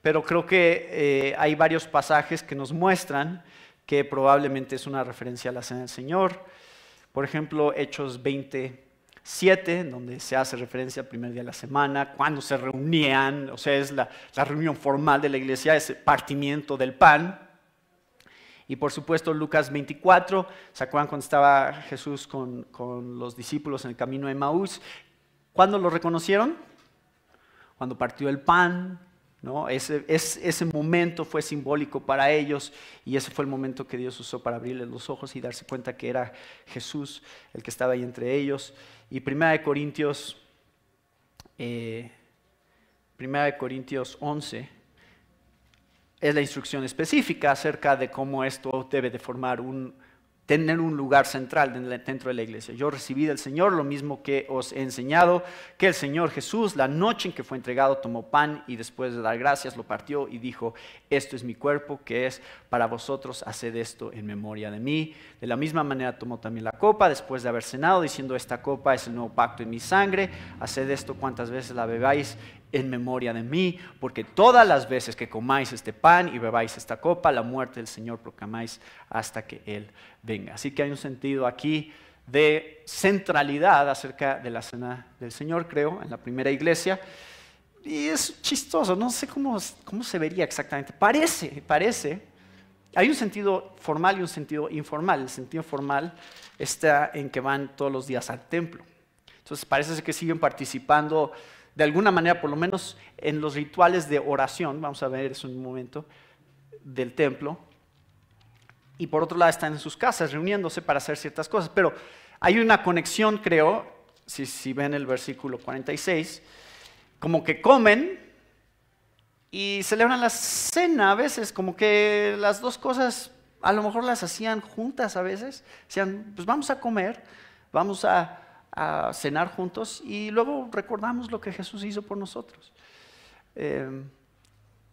Pero creo que hay varios pasajes que nos muestran que probablemente es una referencia a la cena del Señor. Por ejemplo, Hechos 20:7, en donde se hace referencia al primer día de la semana, cuando se reunían, o sea, es la reunión formal de la iglesia, ese partimiento del pan. Y por supuesto Lucas 24, ¿se acuerdan cuando estaba Jesús con los discípulos en el camino de Emaús? ¿Cuándo lo reconocieron? Cuando partió el pan, ¿no? Ese momento fue simbólico para ellos y ese fue el momento que Dios usó para abrirles los ojos y darse cuenta que era Jesús el que estaba ahí entre ellos. Y 1 Corintios 11 es la instrucción específica acerca de cómo esto debe de formar un tener un lugar central dentro de la iglesia. Yo recibí del Señor lo mismo que os he enseñado, que el Señor Jesús, la noche en que fue entregado, tomó pan y después de dar gracias lo partió y dijo: esto es mi cuerpo que es para vosotros, haced esto en memoria de mí. De la misma manera tomó también la copa después de haber cenado, diciendo: esta copa es el nuevo pacto en mi sangre, haced esto cuantas veces la bebáis en memoria de mí, porque todas las veces que comáis este pan y bebáis esta copa, la muerte del Señor proclamáis hasta que Él venga. Así que hay un sentido aquí de centralidad acerca de la cena del Señor, creo, en la primera iglesia. Y es chistoso, no sé cómo se vería exactamente. Parece. Hay un sentido formal y un sentido informal. El sentido formal está en que van todos los días al templo. Entonces parece que siguen participando de alguna manera, por lo menos en los rituales de oración, vamos a ver eso en un momento, del templo. Y por otro lado están en sus casas reuniéndose para hacer ciertas cosas. Pero hay una conexión, creo, si ven el versículo 46, como que comen y celebran la cena a veces, como que las dos cosas a lo mejor las hacían juntas a veces. Decían: pues vamos a comer, vamos a cenar juntos y luego recordamos lo que Jesús hizo por nosotros.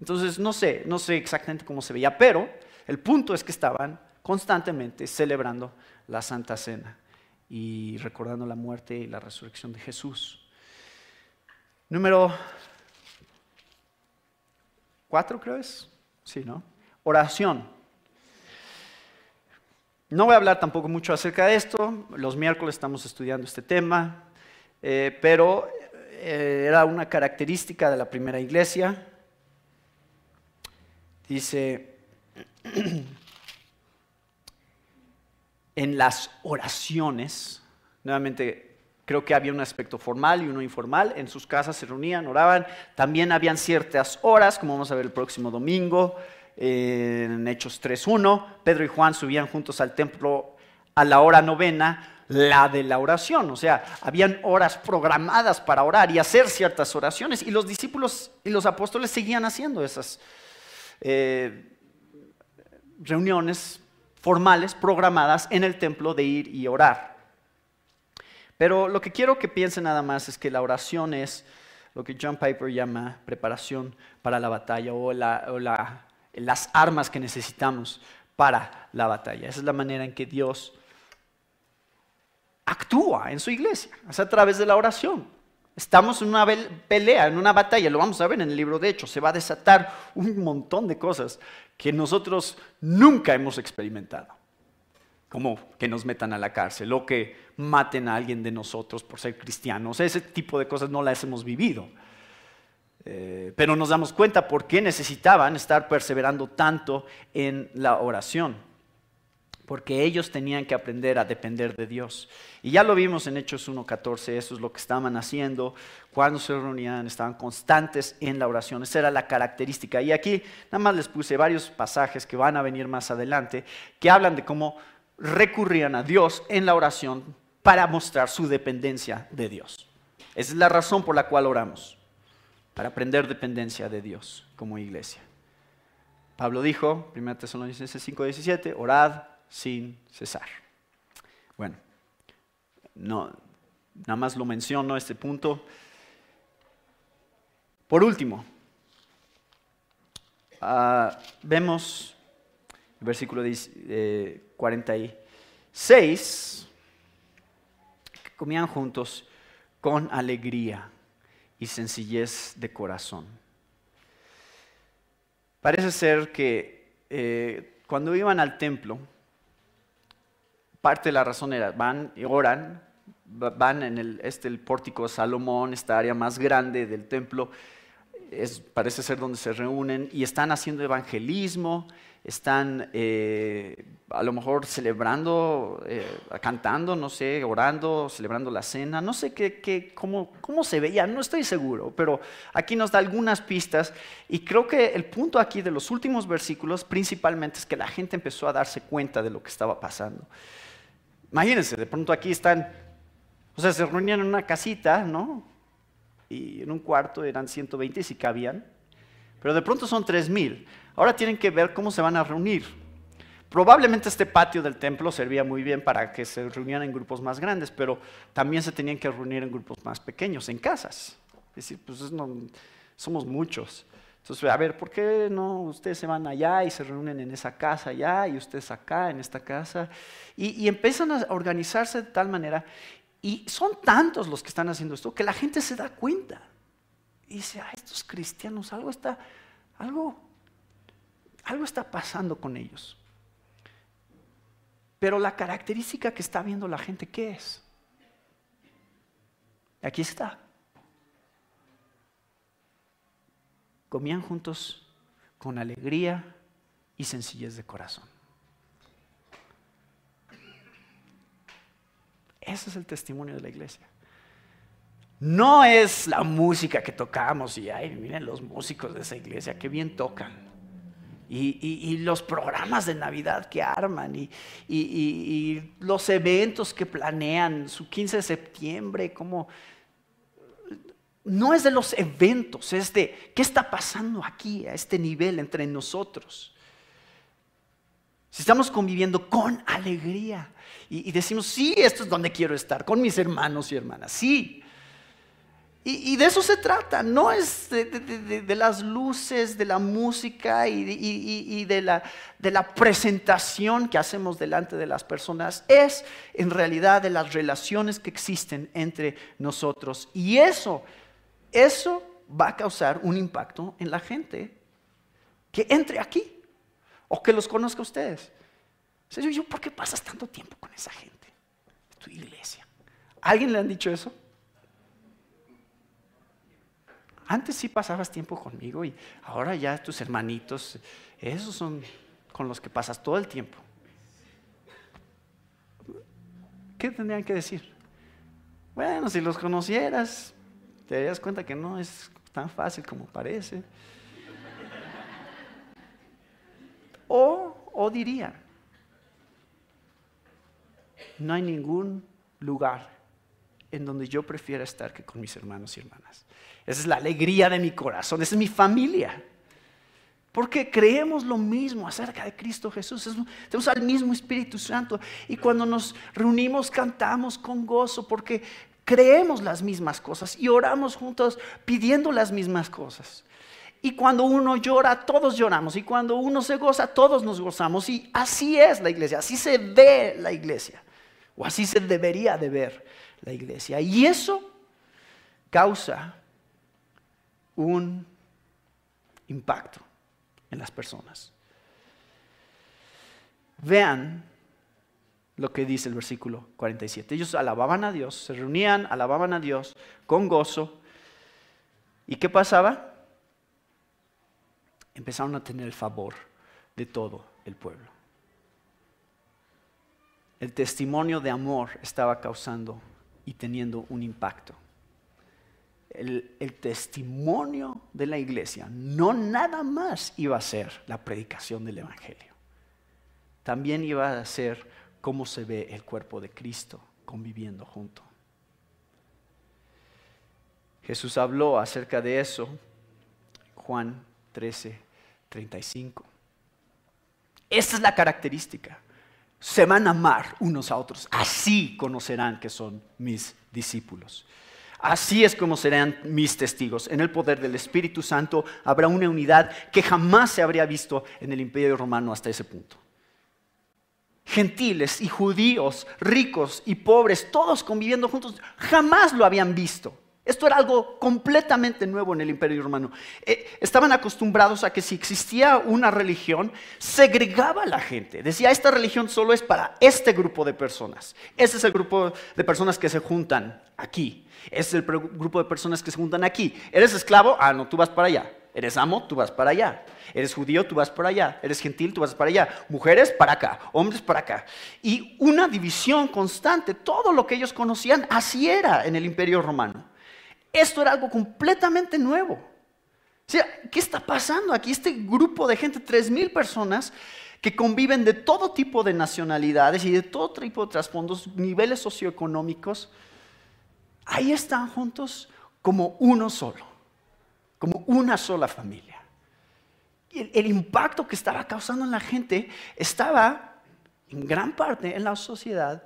Entonces no sé exactamente cómo se veía, pero el punto es que estaban constantemente celebrando la Santa Cena y recordando la muerte y la resurrección de Jesús. Número 4 creo es, sí, ¿no? Oración. No voy a hablar tampoco mucho acerca de esto, los miércoles estamos estudiando este tema, pero era una característica de la primera iglesia. Dice, en las oraciones, nuevamente creo que había un aspecto formal y uno informal, en sus casas se reunían, oraban, también habían ciertas horas, como vamos a ver el próximo domingo, en Hechos 3:1, Pedro y Juan subían juntos al templo a la hora novena, la de la oración. O sea, habían horas programadas para orar y hacer ciertas oraciones, y los discípulos y los apóstoles seguían haciendo esas reuniones formales, programadas en el templo de ir y orar. Pero lo que quiero que piensen nada más es que la oración es lo que John Piper llama preparación para la batalla o las armas que necesitamos para la batalla. Esa es la manera en que Dios actúa en su iglesia, es a través de la oración. Estamos en una pelea, en una batalla, lo vamos a ver en el libro de Hechos. Se va a desatar un montón de cosas que nosotros nunca hemos experimentado, como que nos metan a la cárcel o que maten a alguien de nosotros por ser cristianos. Ese tipo de cosas no las hemos vivido. Pero nos damos cuenta por qué necesitaban estar perseverando tanto en la oración, porque ellos tenían que aprender a depender de Dios. Y ya lo vimos en Hechos 1:14, eso es lo que estaban haciendo cuando se reunían, estaban constantes en la oración. Esa era la característica. Y aquí nada más les puse varios pasajes que van a venir más adelante, que hablan de cómo recurrían a Dios en la oración para mostrar su dependencia de Dios. Esa es la razón por la cual oramos, para aprender dependencia de Dios como iglesia. Pablo dijo, 1 Tesalonicenses 5:17, orad sin cesar. Bueno, no, nada más lo menciono este punto. Por último, vemos el versículo 46, que comían juntos con alegría y sencillez de corazón. Parece ser que cuando iban al templo, parte de la razón era, van y oran, van en el pórtico de Salomón, esta área más grande del templo, parece ser donde se reúnen y están haciendo evangelismo, están a lo mejor celebrando, cantando, no sé, orando, celebrando la cena, no sé cómo se veía, no estoy seguro, pero aquí nos da algunas pistas y creo que el punto aquí de los últimos versículos principalmente es que la gente empezó a darse cuenta de lo que estaba pasando. Imagínense, de pronto aquí están, o sea, se reunían en una casita, ¿no? Y en un cuarto eran 120 si cabían, pero de pronto son 3,000. Ahora tienen que ver cómo se van a reunir, Probablemente este patio del templo servía muy bien para que se reunieran en grupos más grandes, pero también se tenían que reunir en grupos más pequeños, en casas. Es decir, pues somos muchos. Entonces, a ver, ¿por qué no ustedes se van allá y se reúnen en esa casa allá y ustedes acá en esta casa? Y empiezan a organizarse de tal manera, y son tantos los que están haciendo esto que la gente se da cuenta. Y dice, estos cristianos, algo está pasando con ellos. Pero la característica que está viendo la gente, ¿qué es? Aquí está. Comían juntos con alegría y sencillez de corazón. Ese es el testimonio de la iglesia. No es la música que tocamos y miren los músicos de esa iglesia, qué bien tocan. Y los programas de Navidad que arman y los eventos que planean, su 15 de septiembre, como... No es de los eventos, es de qué está pasando aquí a este nivel entre nosotros. Si estamos conviviendo con alegría y decimos, sí, esto es donde quiero estar, con mis hermanos y hermanas, sí. Y de eso se trata, no es de las luces, de la música y de la presentación que hacemos delante de las personas. Es en realidad de las relaciones que existen entre nosotros. Y eso va a causar un impacto en la gente que entre aquí o que los conozca a ustedes. O sea, ¿por qué pasas tanto tiempo con esa gente? Es tu iglesia. ¿A alguien le han dicho eso? Antes sí pasabas tiempo conmigo y ahora ya tus hermanitos, esos son con los que pasas todo el tiempo. ¿Qué tendrían que decir? Bueno, si los conocieras, te darías cuenta que no es tan fácil como parece. O dirían, no hay ningún lugar en donde yo prefiera estar que con mis hermanos y hermanas. Esa es la alegría de mi corazón, esa es mi familia. Porque creemos lo mismo acerca de Cristo Jesús. Tenemos al mismo Espíritu Santo. Y cuando nos reunimos cantamos con gozo porque creemos las mismas cosas y oramos juntos pidiendo las mismas cosas. Y cuando uno llora, todos lloramos. Y cuando uno se goza, todos nos gozamos. Y así es la iglesia, así se ve la iglesia. O así se debería de ver la iglesia. Y eso causa un impacto en las personas. Vean lo que dice el versículo 47. Ellos alababan a Dios, se reunían, alababan a Dios con gozo. ¿Y qué pasaba? Empezaron a tener el favor de todo el pueblo. El testimonio de amor estaba causando y teniendo un impacto. El testimonio de la iglesia no nada más iba a ser la predicación del evangelio. También iba a ser cómo se ve el cuerpo de Cristo conviviendo junto. Jesús habló acerca de eso, Juan 13:35. Esta es la característica. Se van a amar unos a otros. Así conocerán que son mis discípulos. Así es como serán mis testigos. En el poder del Espíritu Santo habrá una unidad que jamás se habría visto en el Imperio Romano hasta ese punto. Gentiles y judíos, ricos y pobres, todos conviviendo juntos, jamás lo habían visto. Esto era algo completamente nuevo en el Imperio Romano. Estaban acostumbrados a que si existía una religión, segregaba a la gente. Decía, esta religión solo es para este grupo de personas. Ese es el grupo de personas que se juntan aquí. Ese es el grupo de personas que se juntan aquí. ¿Eres esclavo? No, tú vas para allá. ¿Eres amo? Tú vas para allá. ¿Eres judío? Tú vas para allá. ¿Eres gentil? Tú vas para allá. Mujeres para acá. Hombres para acá. Y una división constante. Todo lo que ellos conocían, así era en el Imperio Romano. Esto era algo completamente nuevo. O sea, ¿qué está pasando aquí? Este grupo de gente, 3,000 personas que conviven de todo tipo de nacionalidades y de todo tipo de trasfondos, niveles socioeconómicos, ahí están juntos como uno solo, como una sola familia. el impacto que estaba causando en la gente estaba en gran parte en la sociedad,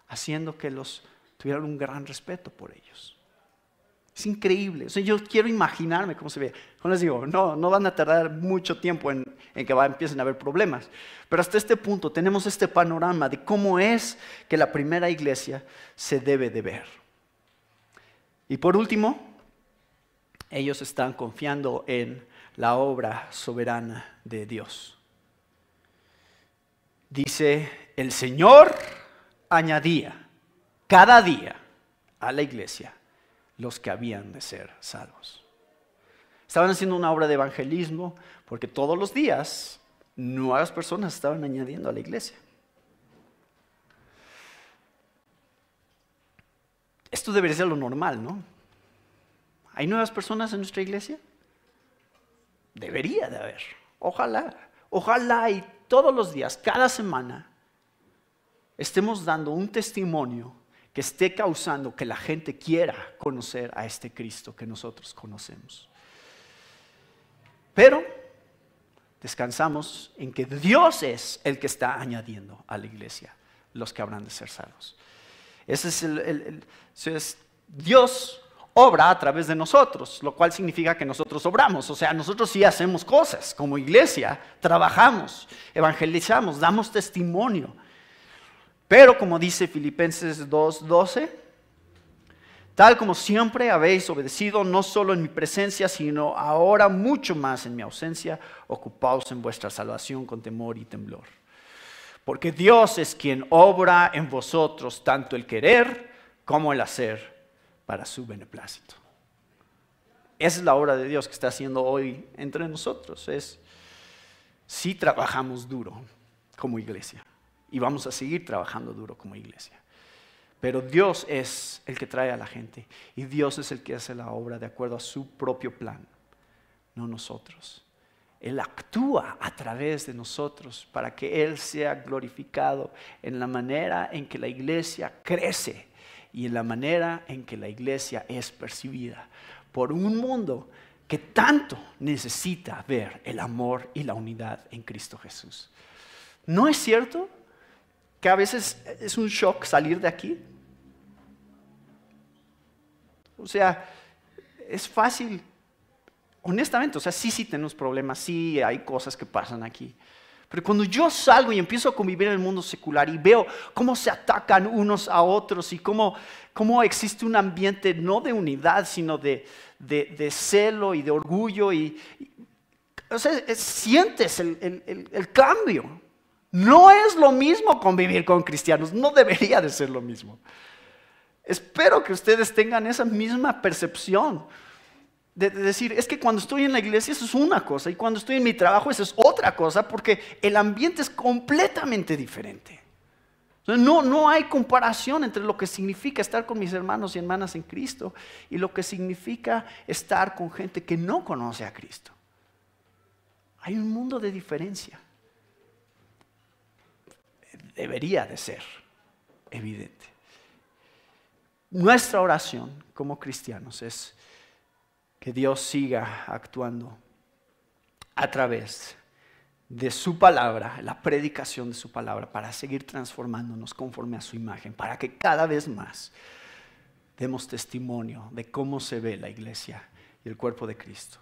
haciendo que los tuvieran un gran respeto por ellos. Es increíble. O sea, yo quiero imaginarme cómo se ve. Como les digo, no van a tardar mucho tiempo en que empiecen a haber problemas. Pero hasta este punto tenemos este panorama de cómo es que la primera iglesia se debe de ver. Y por último, ellos están confiando en la obra soberana de Dios. Dice, el Señor añadía cada día a la iglesia los que habían de ser salvos. Estaban haciendo una obra de evangelismo porque todos los días nuevas personas estaban añadiendo a la iglesia. Esto debería ser lo normal, ¿no? ¿Hay nuevas personas en nuestra iglesia? Debería de haber. Ojalá y todos los días, cada semana, estemos dando un testimonio que esté causando que la gente quiera conocer a este Cristo que nosotros conocemos. Pero descansamos en que Dios es el que está añadiendo a la iglesia los que habrán de ser salvos. Ese es Dios obra a través de nosotros, lo cual significa que nosotros obramos. O sea, nosotros sí hacemos cosas como iglesia, trabajamos, evangelizamos, damos testimonio. Pero como dice Filipenses 2:12, tal como siempre habéis obedecido, no solo en mi presencia, sino ahora mucho más en mi ausencia, ocupaos en vuestra salvación con temor y temblor. Porque Dios es quien obra en vosotros tanto el querer como el hacer para su beneplácito. Esa es la obra de Dios que está haciendo hoy entre nosotros. Sí trabajamos duro como iglesia y vamos a seguir trabajando duro como iglesia. Pero Dios es el que trae a la gente y Dios es el que hace la obra de acuerdo a su propio plan, no nosotros. Él actúa a través de nosotros para que Él sea glorificado en la manera en que la iglesia crece y en la manera en que la iglesia es percibida por un mundo que tanto necesita ver el amor y la unidad en Cristo Jesús. ¿No es cierto que a veces es un shock salir de aquí? O sea, es fácil, honestamente, o sea, sí tenemos problemas, sí hay cosas que pasan aquí. Pero cuando yo salgo y empiezo a convivir en el mundo secular y veo cómo se atacan unos a otros y cómo existe un ambiente no de unidad, sino de celo y de orgullo, o sea, sientes el cambio. No es lo mismo convivir con cristianos, no debería de ser lo mismo. Espero que ustedes tengan esa misma percepción. De decir, es que cuando estoy en la iglesia eso es una cosa y cuando estoy en mi trabajo eso es otra cosa, porque el ambiente es completamente diferente. No hay comparación entre lo que significa estar con mis hermanos y hermanas en Cristo y lo que significa estar con gente que no conoce a Cristo. Hay un mundo de diferencia. Debería de ser evidente. Nuestra oración como cristianos es que Dios siga actuando a través de su palabra, la predicación de su palabra, para seguir transformándonos conforme a su imagen, para que cada vez más demos testimonio de cómo se ve la iglesia y el cuerpo de Cristo.